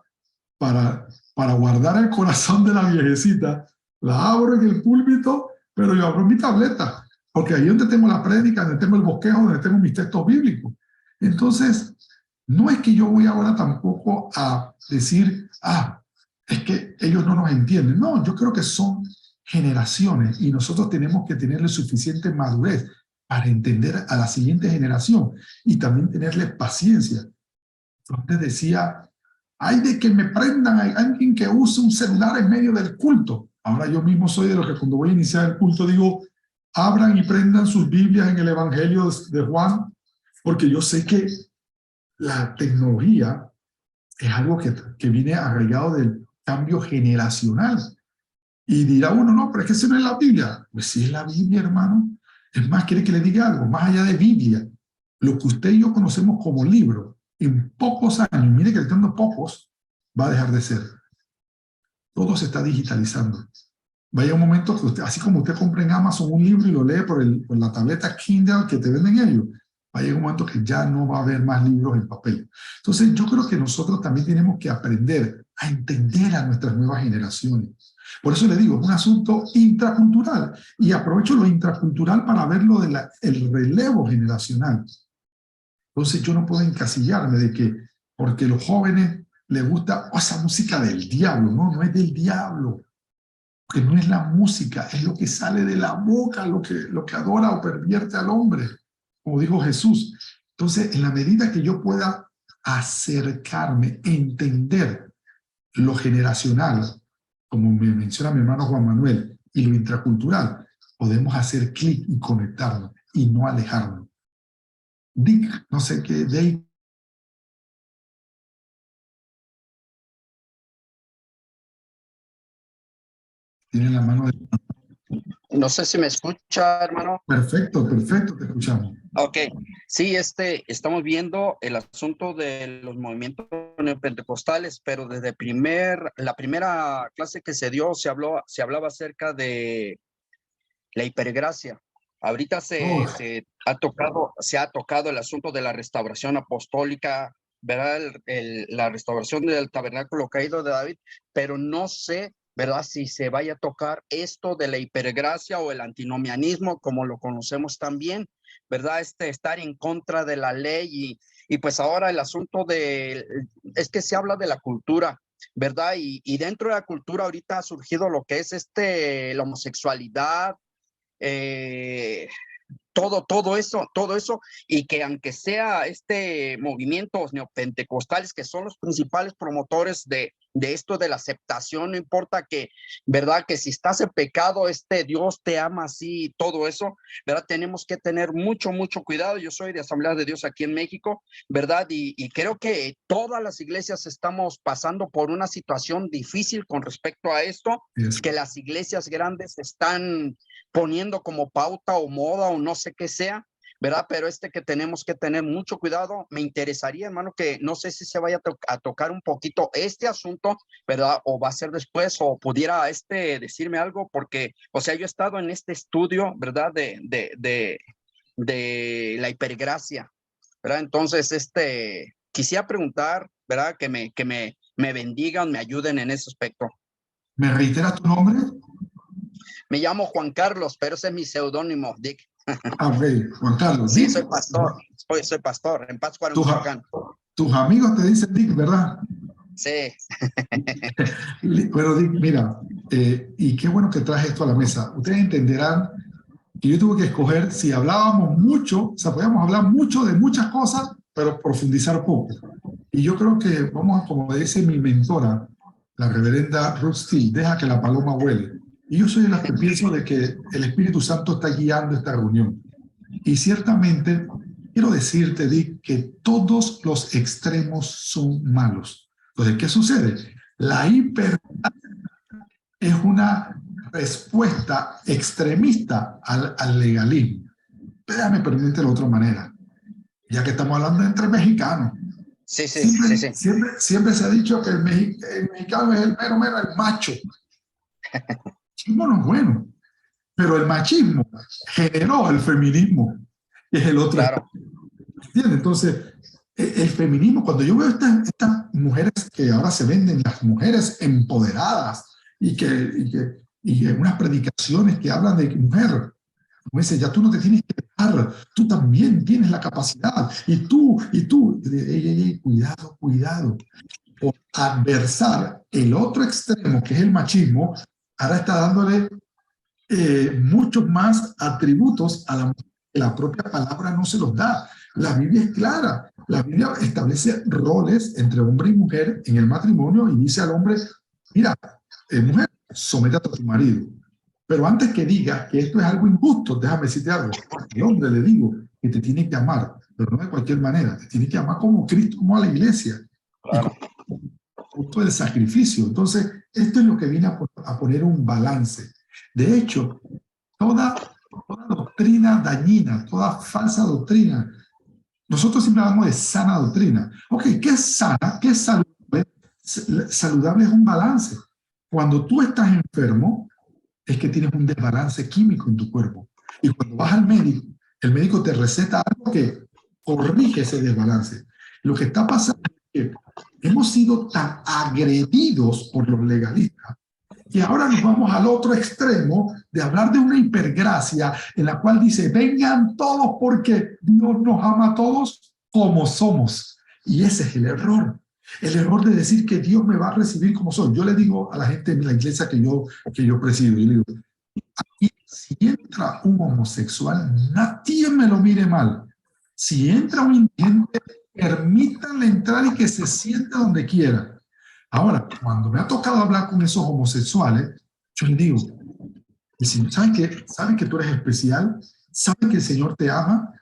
para guardar el corazón de la viejecita. La abro en el púlpito, pero yo abro mi tableta, porque ahí es donde tengo la prédica, donde tengo el bosquejo, donde tengo mis textos bíblicos. Entonces, no es que yo voy ahora tampoco a decir, es que ellos no nos entienden. No, yo creo que son generaciones y nosotros tenemos que tenerle suficiente madurez para entender a la siguiente generación y también tenerle paciencia. Antes decía, hay de que me prendan, hay alguien que use un celular en medio del culto. Ahora yo mismo soy de los que cuando voy a iniciar el culto digo, abran y prendan sus Biblias en el Evangelio de Juan, porque yo sé que la tecnología es algo que viene agregado del cambio generacional. Y dirá uno, no, pero es que eso no es la Biblia. Pues sí es la Biblia, hermano. Es más, quiere que le diga algo, más allá de Biblia. Lo que usted y yo conocemos como libro, en pocos años, mire que estando pocos, va a dejar de ser. Todo se está digitalizando. Vaya un momento que usted, así como usted compra en Amazon un libro y lo lee por la tableta Kindle que te venden ellos, va a llegar un momento que ya no va a haber más libros en papel. Entonces yo creo que nosotros también tenemos que aprender a entender a nuestras nuevas generaciones. Por eso le digo, es un asunto intracultural. Y aprovecho lo intracultural para ver lo del relevo generacional. Entonces yo no puedo encasillarme de que porque los jóvenes les gusta esa música del diablo. No, no es del diablo. Porque no es la música, es lo que sale de la boca, lo que adora o pervierte al hombre, como dijo Jesús. Entonces, en la medida que yo pueda acercarme, entender lo generacional, como me menciona mi hermano Juan Manuel, y lo intracultural, podemos hacer clic y conectarnos y no alejarnos. Dick, no sé qué, Dave. Tiene la mano de... No sé si me escucha, hermano. Perfecto, perfecto, te escuchamos. Ok, sí, estamos viendo el asunto de los movimientos neopentecostales, pero desde la primera clase que se dio, se hablaba acerca de la hipergracia. Ahorita se ha tocado el asunto de la restauración apostólica, ¿verdad? La restauración del tabernáculo caído de David, pero no sé, ¿verdad? Si se vaya a tocar esto de la hipergracia o el antinomianismo, como lo conocemos también, ¿verdad? Estar en contra de la ley y pues ahora el asunto es que se habla de la cultura, ¿verdad? Y dentro de la cultura ahorita ha surgido lo que es la homosexualidad, todo eso, y que aunque sea movimientos neopentecostales que son los principales promotores de esto de la aceptación, no importa que, ¿verdad? Que si estás en pecado, Dios te ama así, todo eso, ¿verdad? Tenemos que tener mucho cuidado. Yo soy de Asamblea de Dios aquí en México, ¿verdad? Y creo que todas las iglesias estamos pasando por una situación difícil con respecto a esto, que las iglesias grandes están poniendo como pauta o moda o no sé qué sea, ¿verdad? Pero que tenemos que tener mucho cuidado. Me interesaría, hermano, que no sé si se vaya a tocar un poquito este asunto, ¿verdad? O va a ser después, o pudiera decirme algo, porque, o sea, yo he estado en este estudio, ¿verdad? De la hipergracia, ¿verdad? Entonces, quisiera preguntar, ¿verdad? Que me bendigan, me ayuden en ese aspecto. ¿Me reiteras tu nombre? Me llamo Juan Carlos, pero ese es mi seudónimo, Dick. Ah, ok, Juan Carlos. Sí, Dick, soy pastor. Soy pastor en Pátzcuaro, tus, Michoacán. tus amigos te dicen Dick, ¿verdad? Sí. Bueno, Dick, mira, y qué bueno que traje esto a la mesa. Ustedes entenderán que yo tuve que escoger si hablábamos mucho, o sea, podíamos hablar mucho de muchas cosas, pero profundizar poco. Y yo creo que vamos a, como dice mi mentora, la reverenda Ruth Steele, deja que la paloma huele. Y yo soy de las que pienso de que el Espíritu Santo está guiando esta reunión. Y ciertamente, quiero decirte, Dick, que todos los extremos son malos. Entonces, ¿qué sucede? La hiper es una respuesta extremista al legalismo. Déjame permitirte de otra manera, ya que estamos hablando entre mexicanos. Sí. Siempre se ha dicho que el mexicano es el mero, el macho. El machismo no es bueno, pero el machismo generó el feminismo, que es el otro. Claro. ¿Entiendes? Entonces, el feminismo, cuando yo veo estas mujeres que ahora se venden, las mujeres empoderadas, y unas predicaciones que hablan de que mujer, como dice, ya tú no te tienes que dejar, tú también tienes la capacidad, y tú, cuidado, por adversar el otro extremo, que es el machismo, ahora está dándole muchos más atributos a la mujer que la propia palabra no se los da. La Biblia es clara, la Biblia establece roles entre hombre y mujer en el matrimonio y dice al hombre, mira, mujer, sométate a tu marido. Pero antes que digas que esto es algo injusto, déjame decirte algo. Al hombre le digo que te tiene que amar, pero no de cualquier manera. Te tiene que amar como Cristo, como a la iglesia. Claro. Y con todo el sacrificio. Entonces, esto es lo que viene a poner un balance. De hecho, toda doctrina dañina, toda falsa doctrina, nosotros siempre hablamos de sana doctrina. Ok, ¿qué es sana? ¿Qué es saludable? Saludable es un balance. Cuando tú estás enfermo, es que tienes un desbalance químico en tu cuerpo. Y cuando vas al médico, el médico te receta algo que corrige ese desbalance. Lo que está pasando es que hemos sido tan agredidos por los legalistas que ahora nos vamos al otro extremo de hablar de una hipergracia en la cual dice, vengan todos porque Dios nos ama a todos como somos. Y ese es el error. El error de decir que Dios me va a recibir como soy. Yo le digo a la gente en la iglesia que yo presido, yo le digo, aquí, si entra un homosexual, nadie me lo mire mal. Si entra un indigente, permítanle entrar y que se siente donde quiera. Ahora, cuando me ha tocado hablar con esos homosexuales, yo les digo, el Señor, ¿sabe que tú eres especial? ¿Sabe que el Señor te ama?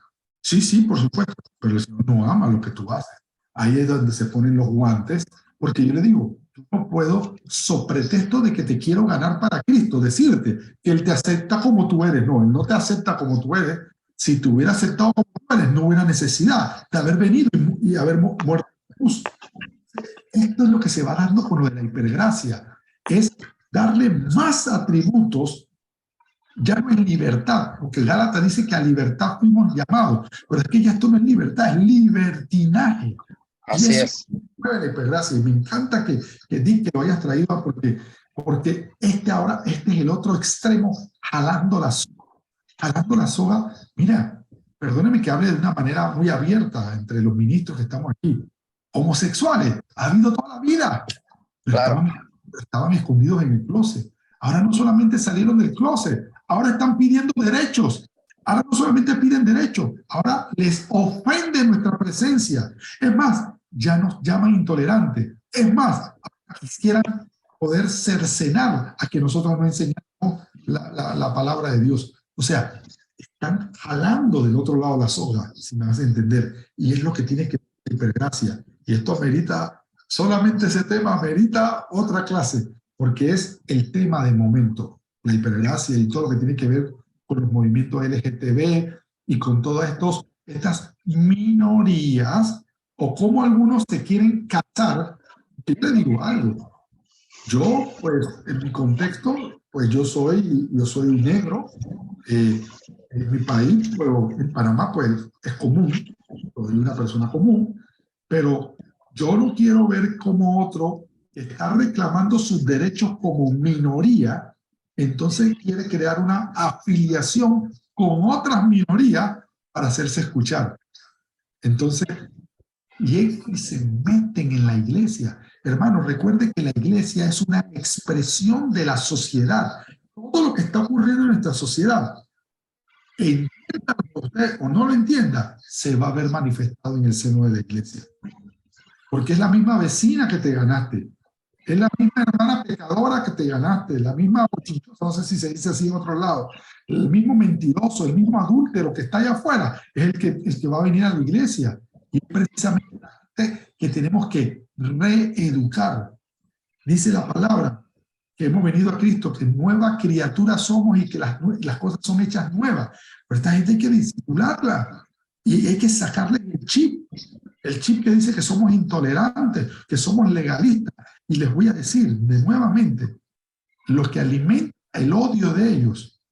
Sí, sí, por supuesto, pero el Señor no ama lo que tú haces. Ahí es donde se ponen los guantes, porque yo le digo, yo no puedo, sobre pretexto de que te quiero ganar para Cristo, decirte que Él te acepta como tú eres. No, Él no te acepta como tú eres. Si te hubiera aceptado como tú eres, no hubiera necesidad de haber venido y haber muerto en la cruz. Esto es lo que se va dando con lo de la hipergracia, es darle más atributos. Ya no es libertad, porque el Gálatas dice que a libertad fuimos llamados, pero es que ya esto no es libertad, es libertinaje. Así Y eso es. es la hipergracia. Y me encanta que Dick, que lo hayas traído, porque ahora, este es el otro extremo, jalando la soga. Jalando la soga, mira, perdóneme que hable de una manera muy abierta entre los ministros que estamos aquí. Homosexuales, ha habido toda la vida, pero Claro. estaban escondidos en el closet. Ahora no solamente salieron del closet, ahora están pidiendo derechos. Ahora no solamente piden derechos, ahora les ofende nuestra presencia. Es más, ya nos llaman intolerantes. Es más, quisieran poder cercenar a que nosotros no enseñamos la palabra de Dios. O sea, están jalando del otro lado la soga, si me vas a entender. Y es lo que tiene que ver hipergracia. Y esto amerita, solamente ese tema amerita otra clase, porque es el tema de momento, la hipergracia y todo lo que tiene que ver con los movimientos LGTB y con todas estas minorías, o cómo algunos se quieren casar. Yo le digo algo, yo pues en mi contexto, pues yo soy negro, en mi país, pero en Panamá pues es común, soy una persona común, pero yo no quiero ver como otro está reclamando sus derechos como minoría, entonces quiere crear una afiliación con otras minorías para hacerse escuchar. Entonces, y se meten en la iglesia. Hermano, recuerde que la iglesia es una expresión de la sociedad. Todo lo que está ocurriendo en nuestra sociedad, entienda usted o no lo entienda, se va a ver manifestado en el seno de la iglesia. Porque es la misma vecina que te ganaste, es la misma hermana pecadora que te ganaste, la misma bochinchosa, no sé si se dice así en otro lado, el mismo mentiroso, el mismo adúltero que está allá afuera, es el que va a venir a la iglesia. Y precisamente que tenemos que reeducar. Dice la palabra que hemos venido a Cristo, que nueva criatura somos y que las cosas son hechas nuevas. Pero esta gente hay que disimularla y hay que sacarle el chip que dice que somos intolerantes, que somos legalistas. Y les voy a decir de nuevamente, lo que alimenta el odio de ellos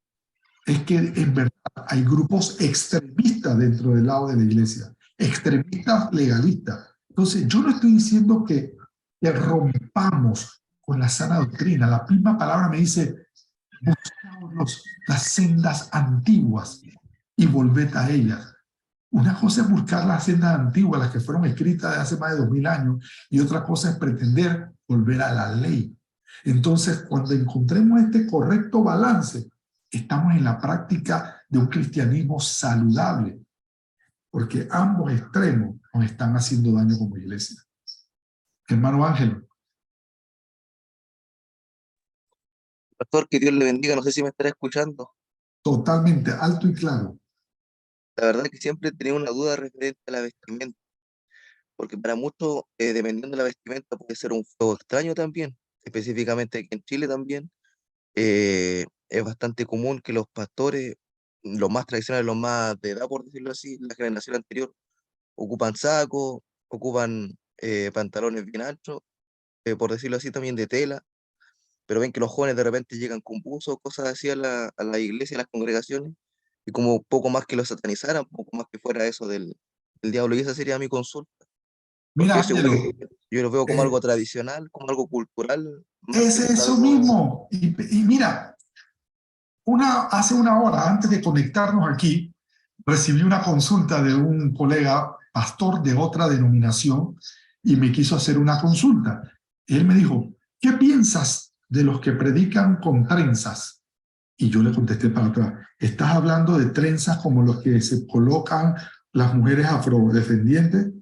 es que en verdad hay grupos extremistas dentro del lado de la iglesia, extremistas legalistas. Entonces, yo no estoy diciendo que rompamos con la sana doctrina. La misma palabra me dice, buscamos las sendas antiguas y volved a ellas. Una cosa es buscar las sendas antiguas, las que fueron escritas de hace más de 2000 años, y otra cosa es pretender volver a la ley. Entonces, cuando encontremos este correcto balance, estamos en la práctica de un cristianismo saludable, porque ambos extremos nos están haciendo daño como iglesia. Hermano Ángel. Pastor, que Dios le bendiga, no sé si me estará escuchando. Totalmente, alto y claro. La verdad que siempre he tenido una duda referente a la vestimenta, porque para muchos, dependiendo de la vestimenta, puede ser un fuego extraño también, específicamente aquí en Chile también. Es bastante común que los pastores, los más tradicionales, los más de edad, por decirlo así, la generación anterior, ocupan sacos, ocupan pantalones bien anchos, por decirlo así, también de tela, pero ven que los jóvenes de repente llegan con buzos, cosas así a la iglesia, a las congregaciones, y como poco más que lo satanizaran, poco más que fuera eso del diablo, y esa sería mi consulta, porque Mira, yo, según Ángelo, yo lo veo como algo tradicional, como algo cultural, más es que ser eso algo... mismo. Y mira, hace una hora antes de conectarnos aquí, recibí una consulta de un colega pastor de otra denominación y me quiso hacer una consulta. Él me dijo, ¿qué piensas de los que predican con trenzas? Y yo le contesté para atrás, ¿estás hablando de trenzas como los que se colocan las mujeres afrodescendientes?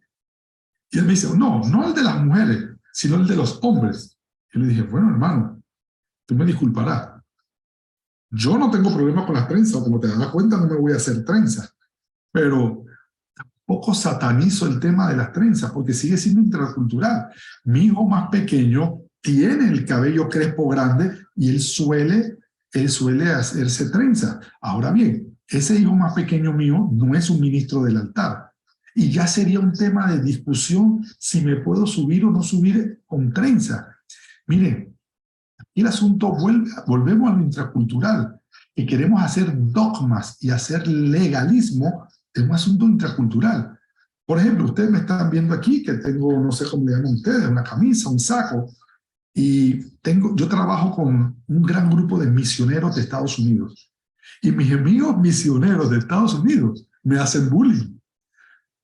Y él me dice, no, no el de las mujeres, sino el de los hombres. Yo le dije, bueno, hermano, tú me disculparás. Yo no tengo problema con las trenzas, como te das cuenta, no me voy a hacer trenzas. Pero tampoco satanizo el tema de las trenzas, porque sigue siendo intercultural. Mi hijo más pequeño tiene el cabello crespo grande y él suele hacerse trenza. Ahora bien, ese hijo más pequeño mío no es un ministro del altar. Y ya sería un tema de discusión si me puedo subir o no subir con trenza. Miren, y el asunto volvemos a lo intracultural, que queremos hacer dogmas y hacer legalismo es un asunto intracultural. Por ejemplo, ustedes me están viendo aquí que tengo, no sé cómo le llaman ustedes, una camisa, un saco, y yo trabajo con un gran grupo de misioneros de Estados Unidos. Y mis amigos misioneros de Estados Unidos me hacen bullying.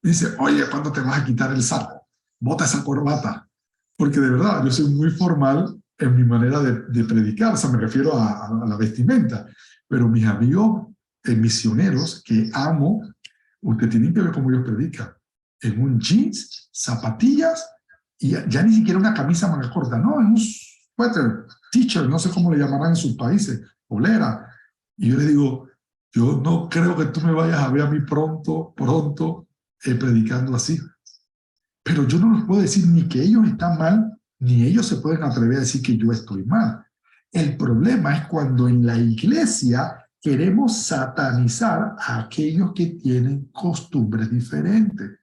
Dice, oye, ¿cuándo te vas a quitar el saco? Bota esa corbata. Porque de verdad, yo soy muy formal en mi manera de predicar, o sea, me refiero a la vestimenta. Pero mis amigos misioneros que amo, ustedes tienen que ver cómo ellos predican. En un jeans, zapatillas, y ya ni siquiera una camisa manga corta, no, en un suéter, t-shirt, no sé cómo le llamarán en sus países, polera. Y yo le digo, yo no creo que tú me vayas a ver a mí pronto, predicando así. Pero yo no les puedo decir ni que ellos están mal, ni ellos se pueden atrever a decir que yo estoy mal. El problema es cuando en la iglesia queremos satanizar a aquellos que tienen costumbres diferentes.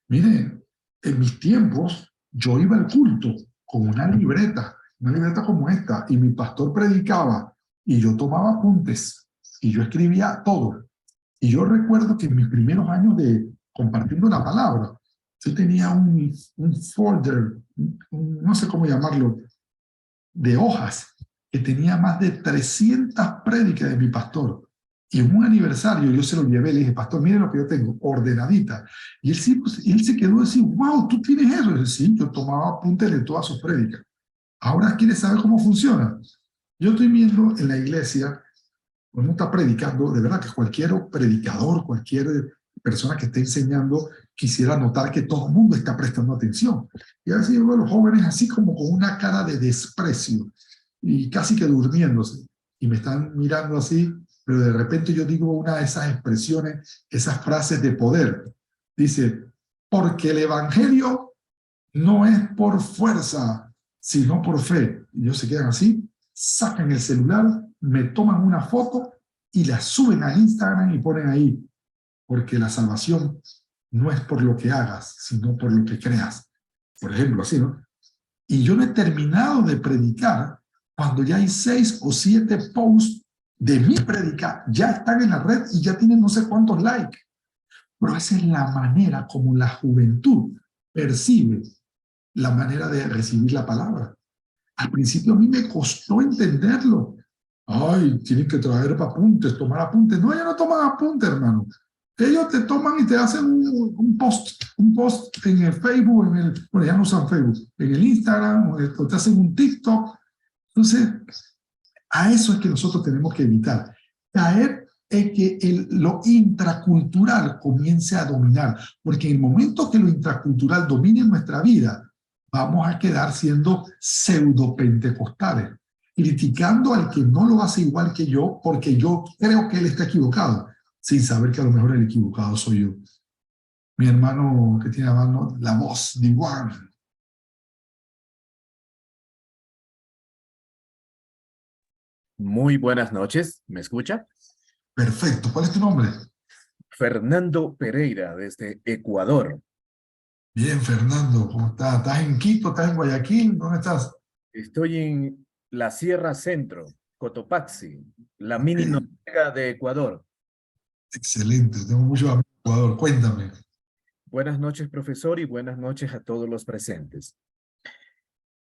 Miren, en mis tiempos yo iba al culto con una libreta como esta, y mi pastor predicaba, y yo tomaba apuntes, y yo escribía todo. Y yo recuerdo que en mis primeros años de compartiendo la palabra, yo tenía un folder, no sé cómo llamarlo, de hojas, que tenía más de 300 prédicas de mi pastor. Y en un aniversario yo se lo llevé, le dije, pastor, mire lo que yo tengo, ordenadita. Y él, sí, pues, él se quedó así, wow, ¿tú tienes eso? Y yo, sí, yo tomaba apuntes de todas sus prédicas. Ahora quieres saber cómo funciona. Yo estoy viendo en la iglesia, cuando está predicando, de verdad que cualquier predicador, cualquier persona que esté enseñando, quisiera notar que todo el mundo está prestando atención. Y a veces yo veo a los jóvenes así como con una cara de desprecio y casi que durmiéndose. Y me están mirando así, pero de repente yo digo una de esas expresiones, esas frases de poder. Dice, porque el evangelio no es por fuerza, sino por fe. Y ellos se quedan así, sacan el celular, me toman una foto y la suben a Instagram y ponen ahí, porque la salvación no es por lo que hagas, sino por lo que creas. Por ejemplo, así, ¿no? Y yo no he terminado de predicar cuando ya hay 6 o 7 posts de mi predicar, ya están en la red y ya tienen no sé cuántos likes. Pero esa es la manera como la juventud percibe la manera de recibir la palabra. Al principio a mí me costó entenderlo. Ay, tienen que traer apuntes, tomar apuntes. No, ellos no toman apuntes, hermano. Ellos te toman y te hacen un post en el Facebook, bueno, ya no usan Facebook, en el Instagram, o te hacen un TikTok. Entonces, a eso es que nosotros tenemos que evitar. Caer en que lo intracultural comience a dominar, porque en el momento que lo intracultural domine nuestra vida, vamos a quedar siendo pseudo-pentecostales, criticando al que no lo hace igual que yo, porque yo creo que él está equivocado, sin saber que a lo mejor el equivocado soy yo. Mi hermano que tiene la voz de Juan. Muy buenas noches, ¿me escucha? Perfecto, ¿cuál es tu nombre? Fernando Pereira, desde Ecuador. Bien, Fernando, ¿cómo estás? ¿Estás en Quito? ¿Estás en Guayaquil? ¿Dónde estás? Estoy en la Sierra Centro, Cotopaxi, la mini Noruega de Ecuador. Excelente, tengo muchos amigos en Ecuador. Cuéntame. Buenas noches, profesor, y buenas noches a todos los presentes.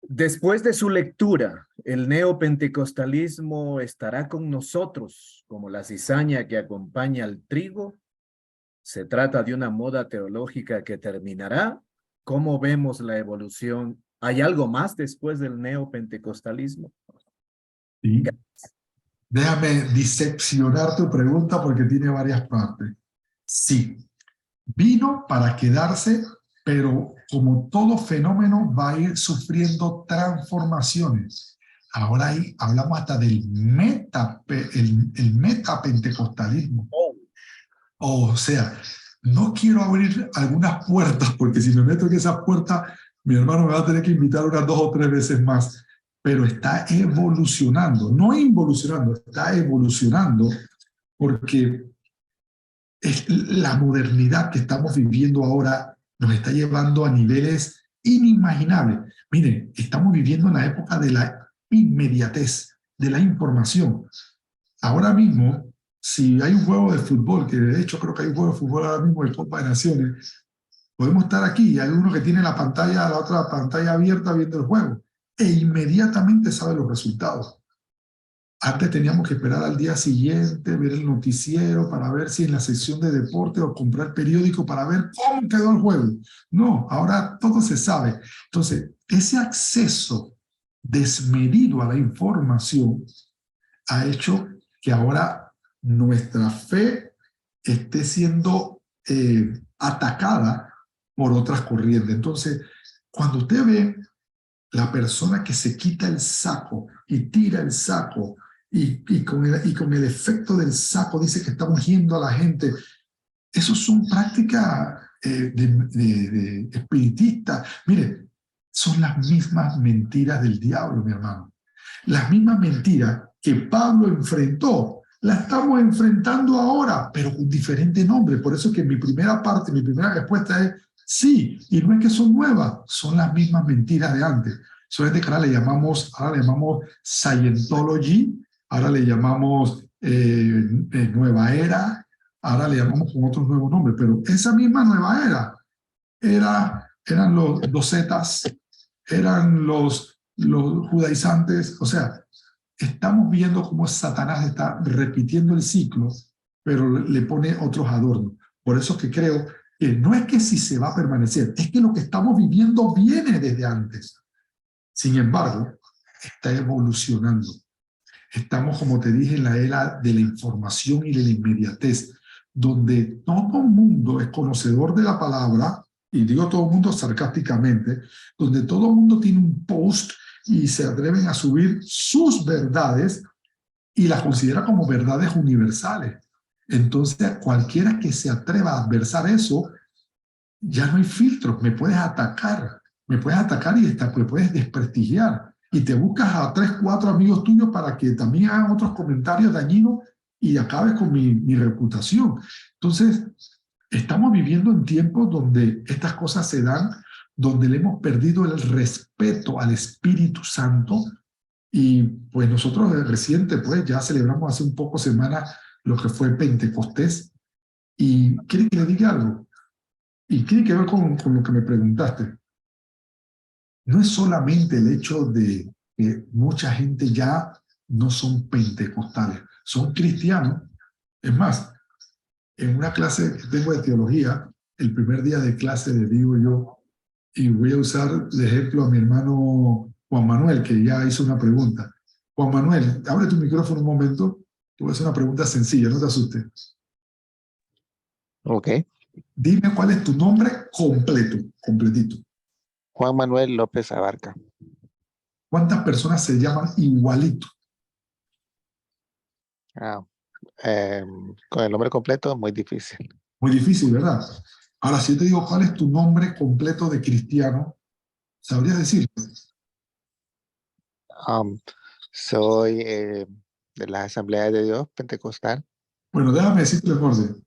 Después de su lectura, ¿el neopentecostalismo estará con nosotros como la cizaña que acompaña al trigo? ¿Se trata de una moda teológica que terminará? ¿Cómo vemos la evolución? ¿Hay algo más después del neopentecostalismo? Sí. Déjame diseccionar tu pregunta porque tiene varias partes. Sí, vino para quedarse pero como todo fenómeno va a ir sufriendo transformaciones. Ahora hablamos hasta del el metapentecostalismo. O sea, no quiero abrir algunas puertas, porque si me meto en esas puertas, mi hermano me va a tener que invitar unas 2 o 3 veces más. Pero está evolucionando, no involucionando, está evolucionando, porque la modernidad que estamos viviendo ahora nos está llevando a niveles inimaginables. Miren, estamos viviendo en la época de la inmediatez, de la información. Ahora mismo, si hay un juego de fútbol, que de hecho creo que hay un juego de fútbol ahora mismo de Copa de Naciones, podemos estar aquí y hay uno que tiene la otra pantalla abierta viendo el juego e inmediatamente sabe los resultados. Antes teníamos que esperar al día siguiente, ver el noticiero para ver si en la sección de deporte o comprar periódico para ver cómo quedó el juego. No, ahora todo se sabe. Entonces, ese acceso desmedido a la información ha hecho que ahora nuestra fe esté siendo atacada por otras corrientes. Entonces, cuando usted ve la persona que se quita el saco y tira el saco y con el efecto del saco dice que está ungiendo a la gente, eso son prácticas de espiritistas. Mire, son las mismas mentiras del diablo, mi hermano. Las mismas mentiras que Pablo enfrentó, las estamos enfrentando ahora, pero con diferente nombre. Por eso que mi primera respuesta es sí, y no es que son nuevas, son las mismas mentiras de antes. Solamente que ahora le llamamos Scientology, ahora le llamamos Nueva Era, ahora le llamamos con otros nuevos nombres, pero esa misma Nueva Era eran los Zetas, eran los judaizantes. O sea, estamos viendo cómo Satanás está repitiendo el ciclo, pero le pone otros adornos. Por eso que creo que no es que si se va a permanecer, es que lo que estamos viviendo viene desde antes. Sin embargo, está evolucionando. Estamos, como te dije, en la era de la información y de la inmediatez, donde todo el mundo es conocedor de la palabra, y digo todo el mundo sarcásticamente, donde todo el mundo tiene un post y se atreven a subir sus verdades y las considera como verdades universales. Entonces, cualquiera que se atreva a adversar eso, ya no hay filtros, me puedes atacar y me puedes desprestigiar. Y te buscas a 3, 4 amigos tuyos para que también hagan otros comentarios dañinos y acabes con mi reputación. Entonces, estamos viviendo en tiempos donde estas cosas se dan, donde le hemos perdido el respeto al Espíritu Santo. Y pues nosotros reciente, pues ya celebramos hace un poco semanas lo que fue Pentecostés. Y quiere que le diga algo. Y tiene que ver con lo que me preguntaste. No es solamente el hecho de que mucha gente ya no son pentecostales, son cristianos. Es más, en una clase que tengo de teología, el primer día de clase le digo yo, y voy a usar de ejemplo a mi hermano Juan Manuel, que ya hizo una pregunta. Juan Manuel, abre tu micrófono un momento, te voy a hacer una pregunta sencilla, no te asustes. Ok. Dime cuál es tu nombre completito. Juan Manuel López Abarca. ¿Cuántas personas se llaman igualito? Con el nombre completo, muy difícil. Muy difícil, ¿verdad? Ahora, si yo te digo cuál es tu nombre completo de cristiano, ¿sabrías decirlo? Soy de la Asamblea de Dios Pentecostal. Bueno, déjame decirte el orden.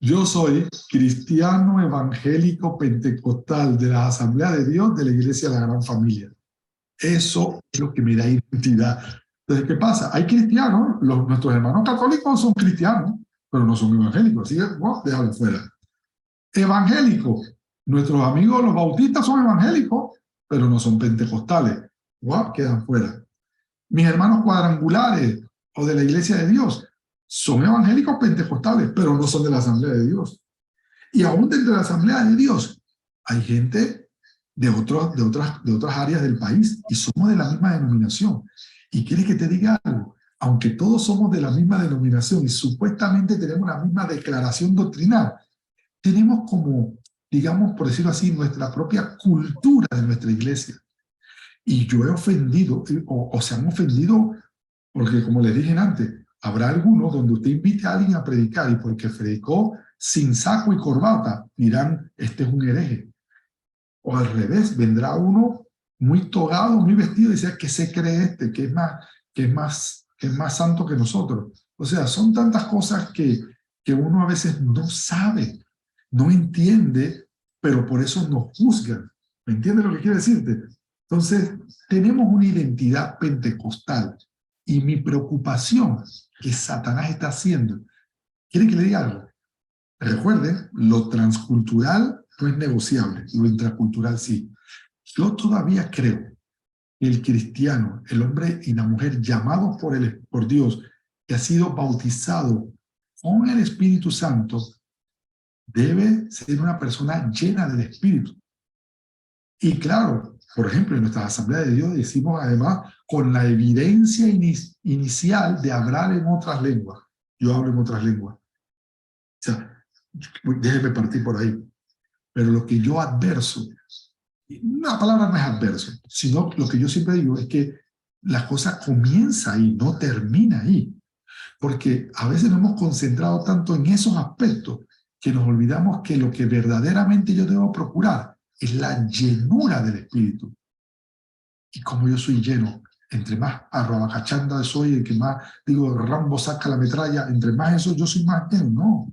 Yo soy cristiano evangélico pentecostal de la Asamblea de Dios de la Iglesia de la Gran Familia. Eso es lo que me da identidad. Entonces, ¿qué pasa? Hay cristianos, nuestros hermanos católicos son cristianos, pero no son evangélicos, así que, bueno, déjalo fuera. Evangélicos, nuestros amigos los bautistas son evangélicos, pero no son pentecostales. Wow, quedan fuera. Mis hermanos cuadrangulares o de la Iglesia de Dios son evangélicos pentecostales, pero no son de la Asamblea de Dios. Y aún dentro de la Asamblea de Dios hay gente de otras áreas del país y somos de la misma denominación. Y quiere que te diga algo, aunque todos somos de la misma denominación y supuestamente tenemos la misma declaración doctrinal, tenemos como digamos, por decirlo así, nuestra propia cultura de nuestra iglesia. Y yo he ofendido, o se han ofendido, porque como les dije antes, habrá algunos donde usted invite a alguien a predicar y porque predicó sin saco y corbata, dirán, este es un hereje. O al revés, vendrá uno muy togado, muy vestido y dice, ¿qué se cree este? Que es más santo que nosotros. O sea, son tantas cosas que uno a veces no sabe, no entiende, pero por eso nos juzgan. ¿Me entiendes lo que quiero decirte? Entonces, tenemos una identidad pentecostal y mi preocupación que Satanás está haciendo. ¿Quiere que le diga algo? Recuerden, lo transcultural no es negociable, lo intracultural sí. Yo todavía creo que el cristiano, el hombre y la mujer llamados por Dios, que ha sido bautizado con el Espíritu Santo, debe ser una persona llena del Espíritu. Y claro, por ejemplo, en nuestra Asamblea de Dios decimos además con la evidencia inicial de hablar en otras lenguas. Yo hablo en otras lenguas. O sea, déjeme partir por ahí. Pero lo que yo adverso, una palabra no es adverso, sino lo que yo siempre digo es que la cosa comienza ahí, no termina ahí. Porque a veces nos hemos concentrado tanto en esos aspectos que nos olvidamos que lo que verdaderamente yo debo procurar es la llenura del Espíritu. Y como yo soy lleno, entre más arrabacachanda soy, el que más, digo, Rambo saca la metralla, entre más eso yo soy más lleno, no.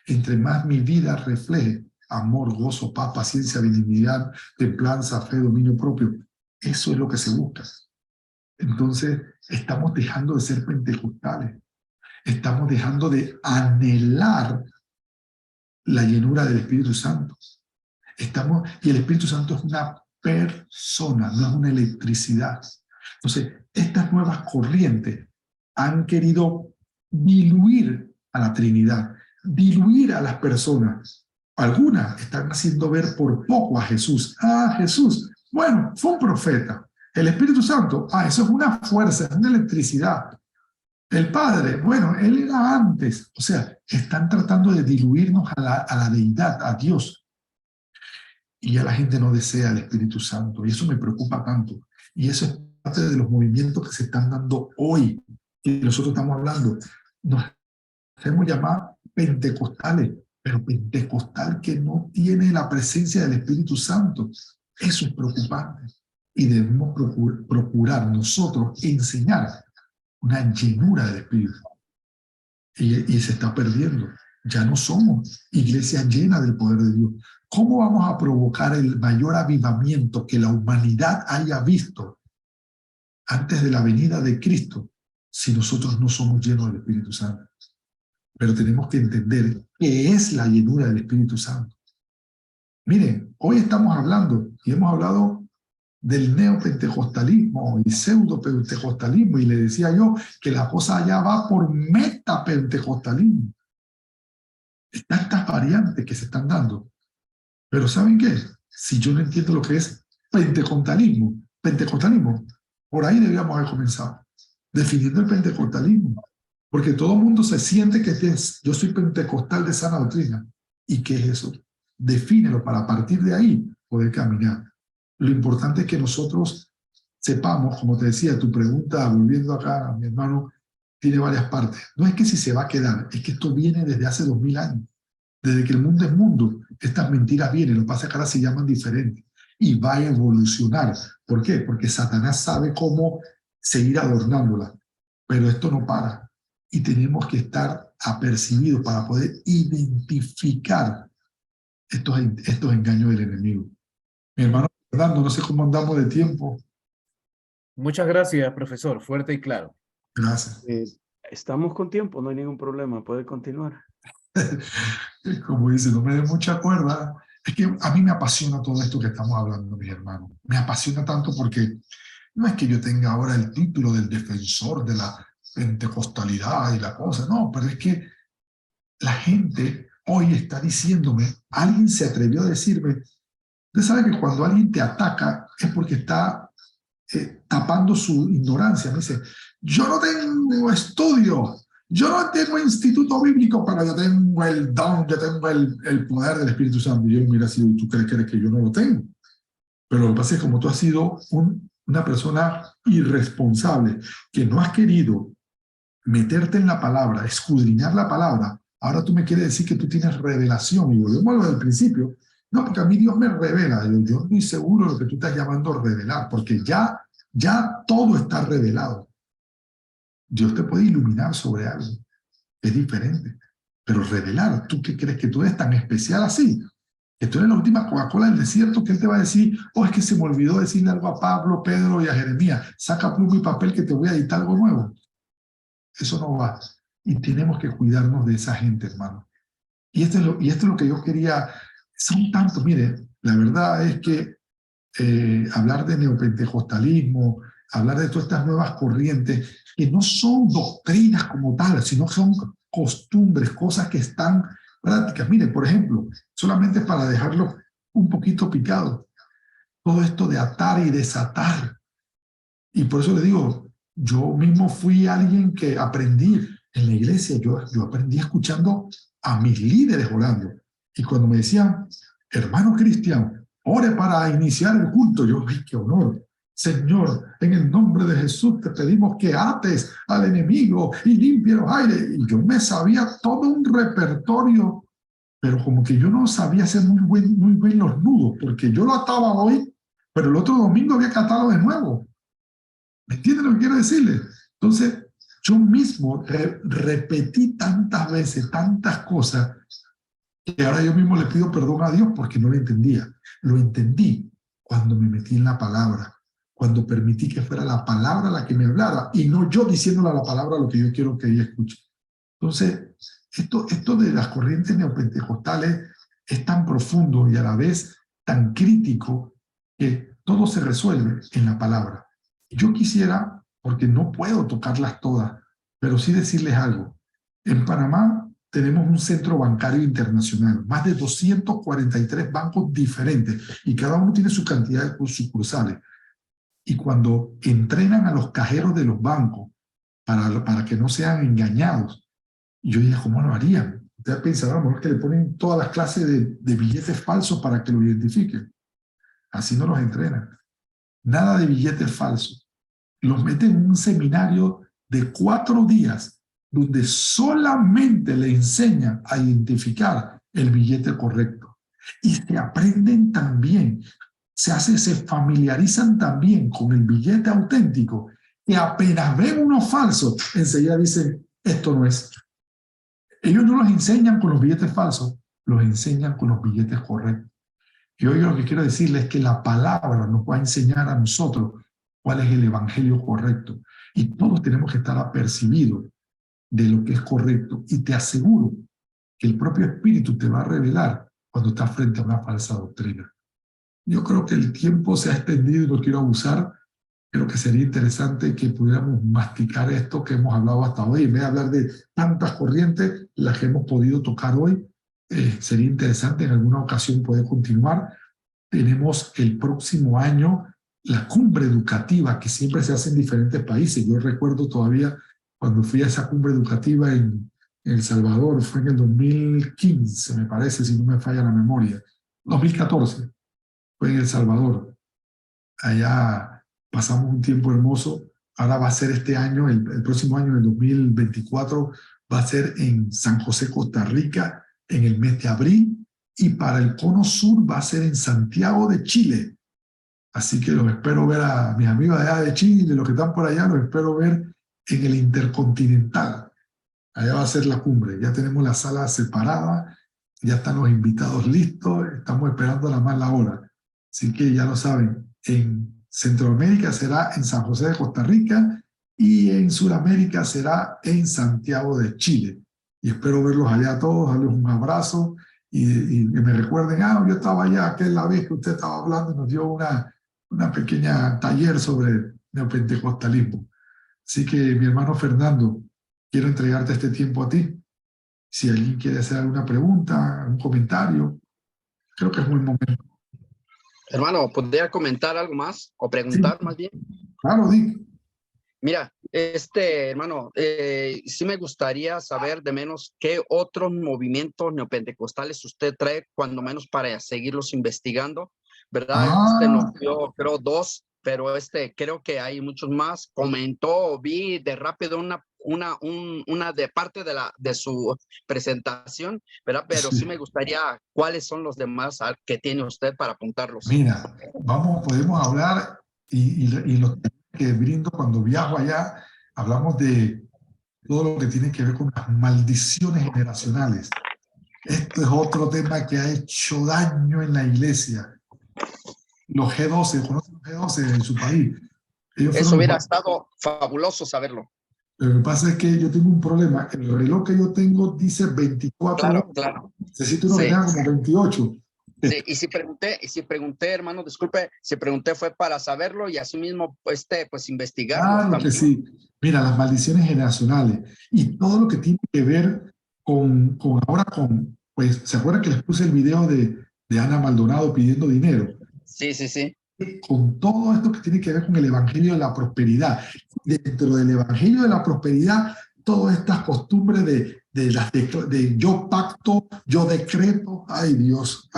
Entre más mi vida refleje amor, gozo, paz, paciencia, benignidad, templanza, fe, dominio propio. Eso es lo que se busca. Entonces, estamos dejando de ser pentecostales. Estamos dejando de anhelar la llenura del Espíritu Santo. Y el Espíritu Santo es una persona, no es una electricidad. Entonces, estas nuevas corrientes han querido diluir a la Trinidad, diluir a las personas. Algunas están haciendo ver por poco a Jesús. Ah, Jesús, bueno, fue un profeta. El Espíritu Santo, eso es una fuerza, es una electricidad. El Padre, bueno, Él era antes. O sea, están tratando de diluirnos a la deidad, a Dios. Y ya la gente no desea el Espíritu Santo. Y eso me preocupa tanto. Y eso es parte de los movimientos que se están dando hoy. Y nosotros estamos hablando. Nos hacemos llamar pentecostales, pero pentecostal que no tiene la presencia del Espíritu Santo. Eso es preocupante. Y debemos procurar nosotros enseñar una llenura del Espíritu. Y se está perdiendo. Ya no somos iglesia llena del poder de Dios. ¿Cómo vamos a provocar el mayor avivamiento que la humanidad haya visto antes de la venida de Cristo si nosotros no somos llenos del Espíritu Santo? Pero tenemos que entender qué es la llenura del Espíritu Santo. Miren, hoy estamos hablando y hemos hablado del neopentecostalismo y pseudopentecostalismo, y le decía yo que la cosa ya va por metapentecostalismo. Tantas variantes que se están dando. Pero ¿saben qué? Si yo no entiendo lo que es pentecostalismo, por ahí debíamos haber comenzado, definiendo el pentecostalismo. Porque todo el mundo se siente que yo soy pentecostal de sana doctrina. ¿Y qué es eso? Defínelo para a partir de ahí poder caminar. Lo importante es que nosotros sepamos, como te decía, tu pregunta, volviendo acá, mi hermano, tiene varias partes. No es que si se va a quedar, es que esto viene desde hace 2000 años. Desde que el mundo es mundo, estas mentiras vienen, lo que pasa es que ahora se llaman diferentes. Y va a evolucionar. ¿Por qué? Porque Satanás sabe cómo seguir adornándola. Pero esto no para. Y tenemos que estar apercibidos para poder identificar estos engaños del enemigo. Mi hermano Fernando, no sé cómo andamos de tiempo. Muchas gracias, profesor. Fuerte y claro. Gracias. Estamos con tiempo, no hay ningún problema, puede continuar. Como dice, no me dé mucha cuerda. Es que a mí me apasiona todo esto que estamos hablando, mis hermanos. Me apasiona tanto porque no es que yo tenga ahora el título del defensor de la pentecostalidad y la cosa, no, pero es que la gente hoy está diciéndome, alguien se atrevió a decirme, usted sabe que cuando alguien te ataca es porque está tapando su ignorancia. Me dice, yo no tengo estudio, Yo no tengo instituto bíblico, pero yo tengo el don, yo tengo el poder del Espíritu Santo. Y yo, mira, si tú crees que yo no lo tengo. Pero lo que pasa es que como tú has sido una persona irresponsable, que no has querido meterte en la palabra, escudriñar la palabra, ahora tú me quieres decir que tú tienes revelación. Y volvemos a lo del principio. No, porque a mí Dios me revela. Yo no estoy seguro de lo que tú estás llamando revelar, porque ya todo está revelado. Dios te puede iluminar sobre algo. Es diferente. Pero revelar, ¿tú qué crees que tú eres tan especial así? Que tú eres la última Coca-Cola del desierto, que él te va a decir, oh, es que se me olvidó decirle algo a Pablo, Pedro y a Jeremías. Saca pluma y papel que te voy a editar algo nuevo. Eso no va. Y tenemos que cuidarnos de esa gente, hermano. Y esto es lo que yo quería. Son tantos, mire, la verdad es que hablar de neopentecostalismo, hablar de todas estas nuevas corrientes, que no son doctrinas como tal, sino son costumbres, cosas que están prácticas. Mire, por ejemplo, solamente para dejarlo un poquito picado, todo esto de atar y desatar. Y por eso le digo, yo mismo fui alguien que aprendí en la iglesia, yo aprendí escuchando a mis líderes orando. Y cuando me decían, hermano Cristian, ore para iniciar el culto, yo, ¡ay, qué honor! Señor, en el nombre de Jesús te pedimos que ates al enemigo y limpie los aires. Y yo me sabía todo un repertorio, pero como que yo no sabía hacer muy bien los nudos, porque yo lo ataba hoy, pero el otro domingo había que atarlo de nuevo. ¿Me entienden lo que quiero decirles? Entonces, yo mismo repetí tantas veces, tantas cosas, que ahora yo mismo le pido perdón a Dios porque no lo entendía. Lo entendí cuando me metí en la palabra, cuando permití que fuera la palabra la que me hablara y no yo diciéndole a la palabra lo que yo quiero que ella escuche. Entonces, esto de las corrientes neopentecostales es tan profundo y a la vez tan crítico que todo se resuelve en la palabra. Yo quisiera, porque no puedo tocarlas todas, pero sí decirles algo. En Panamá tenemos un centro bancario internacional, más de 243 bancos diferentes, y cada uno tiene su cantidad de sucursales. Y cuando entrenan a los cajeros de los bancos para que no sean engañados, yo dije, ¿cómo lo harían? Ustedes pensarán, a lo mejor que le ponen todas las clases de billetes falsos para que lo identifiquen. Así no los entrenan. Nada de billetes falsos. Los meten en un seminario de 4 días donde solamente le enseñan a identificar el billete correcto. Y se aprenden también, se familiarizan también con el billete auténtico, que apenas ven uno falso, enseguida dicen, esto no es. Ellos no los enseñan con los billetes falsos, los enseñan con los billetes correctos. Y hoy lo que quiero decirles es que la palabra nos va a enseñar a nosotros cuál es el evangelio correcto. Y todos tenemos que estar apercibidos de lo que es correcto. Y te aseguro que el propio Espíritu te va a revelar cuando estás frente a una falsa doctrina. Yo creo que el tiempo se ha extendido y no quiero abusar. Creo que sería interesante que pudiéramos masticar esto que hemos hablado hasta hoy. En vez de hablar de tantas corrientes, las que hemos podido tocar hoy, sería interesante en alguna ocasión poder continuar. Tenemos el próximo año la cumbre educativa que siempre se hace en diferentes países. Yo recuerdo todavía cuando fui a esa cumbre educativa en El Salvador, fue en el 2015, me parece, si no me falla la memoria. 2014, fue en El Salvador. Allá pasamos un tiempo hermoso. Ahora va a ser este año, el próximo año, el 2024, va a ser en San José, Costa Rica, en el mes de abril, y para el Cono Sur va a ser en Santiago de Chile. Así que los espero ver a mis amigos allá de Chile, los que están por allá, los espero ver en el Intercontinental. Allá va a ser la cumbre. Ya tenemos la sala separada, ya están los invitados listos, estamos esperando la más la hora. Así que ya lo saben, en Centroamérica será en San José de Costa Rica y en Sudamérica será en Santiago de Chile. Y espero verlos allá todos, darles un abrazo y que me recuerden, yo estaba allá aquella vez que usted estaba hablando y nos dio una pequeña taller sobre neopentecostalismo. Así que, mi hermano Fernando, quiero entregarte este tiempo a ti. Si alguien quiere hacer alguna pregunta, un comentario, creo que es buen momento. Hermano, ¿podría comentar algo más o preguntar Sí, más bien? claro, Dick. Mira, Hermano, sí me gustaría saber de menos qué otros movimientos neopentecostales usted trae, cuando menos para seguirlos investigando, ¿verdad? Nos Ah, dio, creo, dos, pero creo que hay muchos más. Comentó, vi de rápido una de parte de su presentación, ¿verdad? Pero sí sí. me gustaría, ¿cuáles son los demás que tiene usted para apuntarlos? Mira, podemos hablar y los que brindo cuando viajo allá, hablamos de todo lo que tiene que ver con las maldiciones generacionales. Esto es otro tema que ha hecho daño en la iglesia. Los G12, ¿conocen los G12 en su país? Ellos Eso fueron hubiera los... estado fabuloso saberlo. Lo que pasa es que yo tengo un problema. El reloj que yo tengo dice 24 Claro, horas. claro. Necesito uno que Sí. tenga como 28. Sí, y si pregunté, hermano, disculpe, si pregunté fue para saberlo y así mismo, pues investigarlos Claro que también. sí. Mira, las maldiciones generacionales y todo lo que tiene que ver pues, ¿se acuerdan que les puse el video de Ana Maldonado pidiendo dinero? Sí, sí, sí. Con todo esto que tiene que ver con el Evangelio de la Prosperidad. Dentro del Evangelio de la Prosperidad, todas estas costumbres de yo pacto, yo decreto, ay Dios,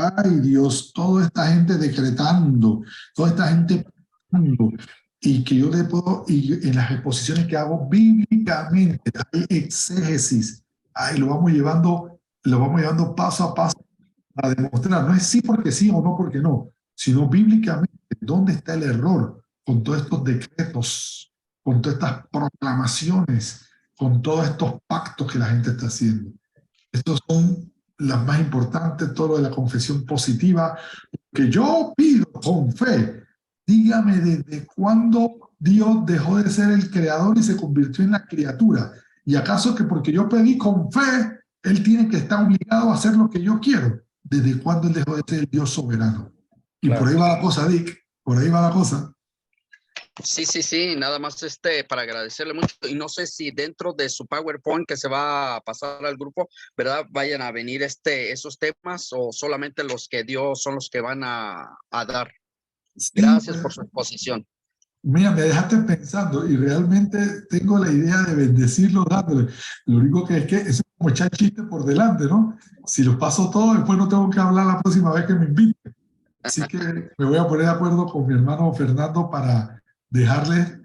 toda esta gente decretando, toda esta gente pactando, y que yo le puedo, y en las exposiciones que hago bíblicamente, hay exégesis, ahí lo vamos llevando paso a paso a demostrar, no es sí porque sí o no porque no, sino bíblicamente dónde está el error con todos estos decretos, con todas estas proclamaciones, con todos estos pactos que la gente está haciendo. Estos son las más importantes, todo lo de la confesión positiva, que yo pido con fe. Dígame desde cuándo Dios dejó de ser el creador y se convirtió en la criatura. ¿Y acaso que porque yo pedí con fe, Él tiene que estar obligado a hacer lo que yo quiero? ¿Desde cuándo Él dejó de ser el Dios soberano? Y por Claro. ahí va la cosa, Dick. Por ahí va la cosa. Sí, sí, sí, nada más para agradecerle mucho. Y no sé si dentro de su PowerPoint que se va a pasar al grupo, ¿verdad? Vayan a venir esos temas o solamente los que dio son los que van a dar. Sí, Gracias pues, por su exposición. mira, me dejaste pensando y realmente tengo la idea de bendecirlos dándole. Lo único que es que eso es como echar chistes por delante, ¿no? Si los paso todos, después no tengo que hablar la próxima vez que me inviten. Así que me voy a poner de acuerdo con mi hermano Fernando para dejarles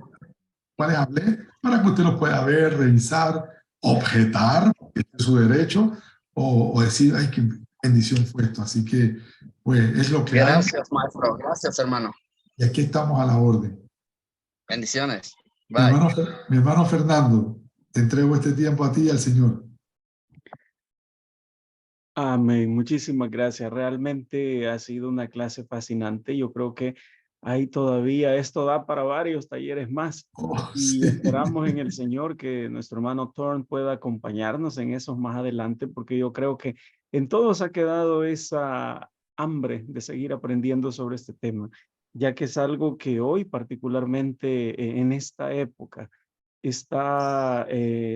cuáles hablé, para que usted los pueda ver, revisar, objetar, este es su derecho, o decir, ay, qué bendición fue esto. Así que, pues, es lo que hay Gracias, maestro. Gracias, hermano. y aquí estamos a la orden. Bendiciones. Mi Bye. hermano, mi hermano Fernando, te entrego este tiempo a ti y al Señor. Amén. Muchísimas gracias. Realmente ha sido una clase fascinante. Yo creo que ahí todavía esto da para varios talleres más. Oh, Y sí. esperamos en el Señor que nuestro hermano Thorne pueda acompañarnos en esos más adelante, porque yo creo que en todos ha quedado esa hambre de seguir aprendiendo sobre este tema, ya que es algo que hoy, particularmente en esta época, está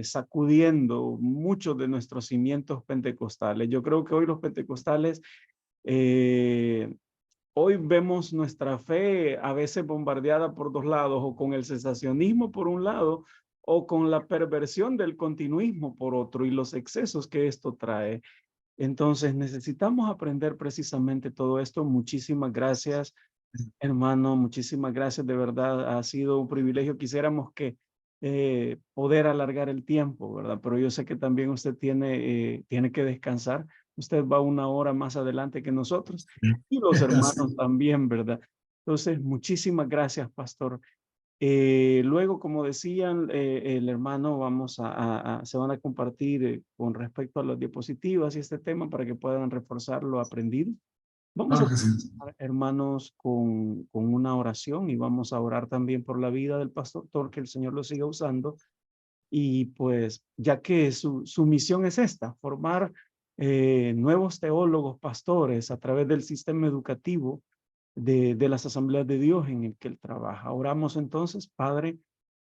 sacudiendo muchos de nuestros cimientos pentecostales. Yo creo que hoy los pentecostales, eh, hoy vemos nuestra fe a veces bombardeada por dos lados, o con el cesacionismo por un lado, o con la perversión del continuismo por otro, y los excesos que esto trae. Entonces necesitamos aprender precisamente todo esto. Muchísimas gracias, hermano, muchísimas gracias, de verdad, ha sido un privilegio. Quisiéramos que poder alargar el tiempo, ¿verdad? Pero yo sé que también usted tiene que descansar. Usted va una hora más adelante que nosotros y los hermanos Así. también, ¿verdad? Entonces, muchísimas gracias, pastor. Luego, como decían, el hermano, se van a compartir con respecto a las diapositivas y este tema para que puedan reforzar lo aprendido. Vamos a Claro que sí. terminar, hermanos, con una oración y vamos a orar también por la vida del pastor, que el Señor lo siga usando. Y pues, ya que su misión es esta, formar nuevos teólogos, pastores a través del sistema educativo de las asambleas de Dios en el que él trabaja. Oramos entonces, Padre,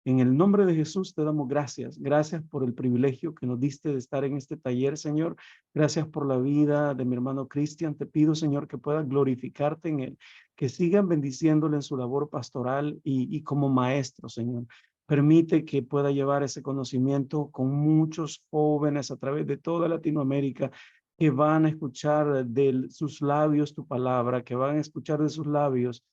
en el nombre de Jesús te damos gracias. Gracias por el privilegio que nos diste de estar en este taller, Señor. Gracias por la vida de mi hermano Cristian. Te pido, Señor, que puedas glorificarte en él, que sigan bendiciéndole en su labor pastoral y como maestro, Señor. Permite que pueda llevar ese conocimiento con muchos jóvenes a través de toda Latinoamérica que van a escuchar de sus labios tu palabra, que van a escuchar de sus labios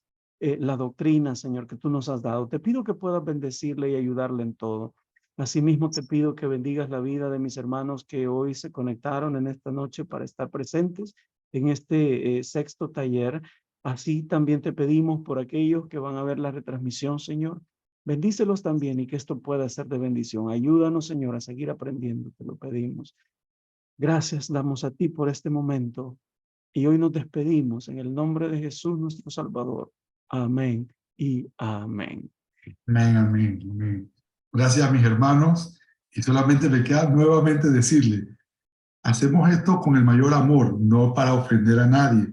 la doctrina, Señor, que tú nos has dado. Te pido que puedas bendecirle y ayudarle en todo. Asimismo, te pido que bendigas la vida de mis hermanos que hoy se conectaron en esta noche para estar presentes en este sexto taller. Así también te pedimos por aquellos que van a ver la retransmisión, Señor. Bendícelos también y que esto pueda ser de bendición. Ayúdanos, Señor, a seguir aprendiendo, te lo pedimos. Gracias damos a ti por este momento y hoy nos despedimos en el nombre de Jesús, nuestro Salvador. Amén y amén. Amén, amén, amén. Gracias a mis hermanos y solamente me queda nuevamente decirle, hacemos esto con el mayor amor, no para ofender a nadie.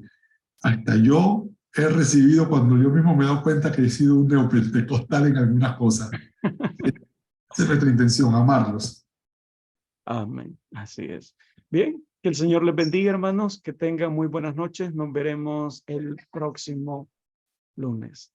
Hasta yo he recibido, cuando yo mismo me he dado cuenta que he sido un neopentecostal en algunas cosas. Esa es nuestra intención, amarlos. Amén. Así es. Bien, que el Señor les bendiga, hermanos. Que tengan muy buenas noches. Nos veremos el próximo lunes.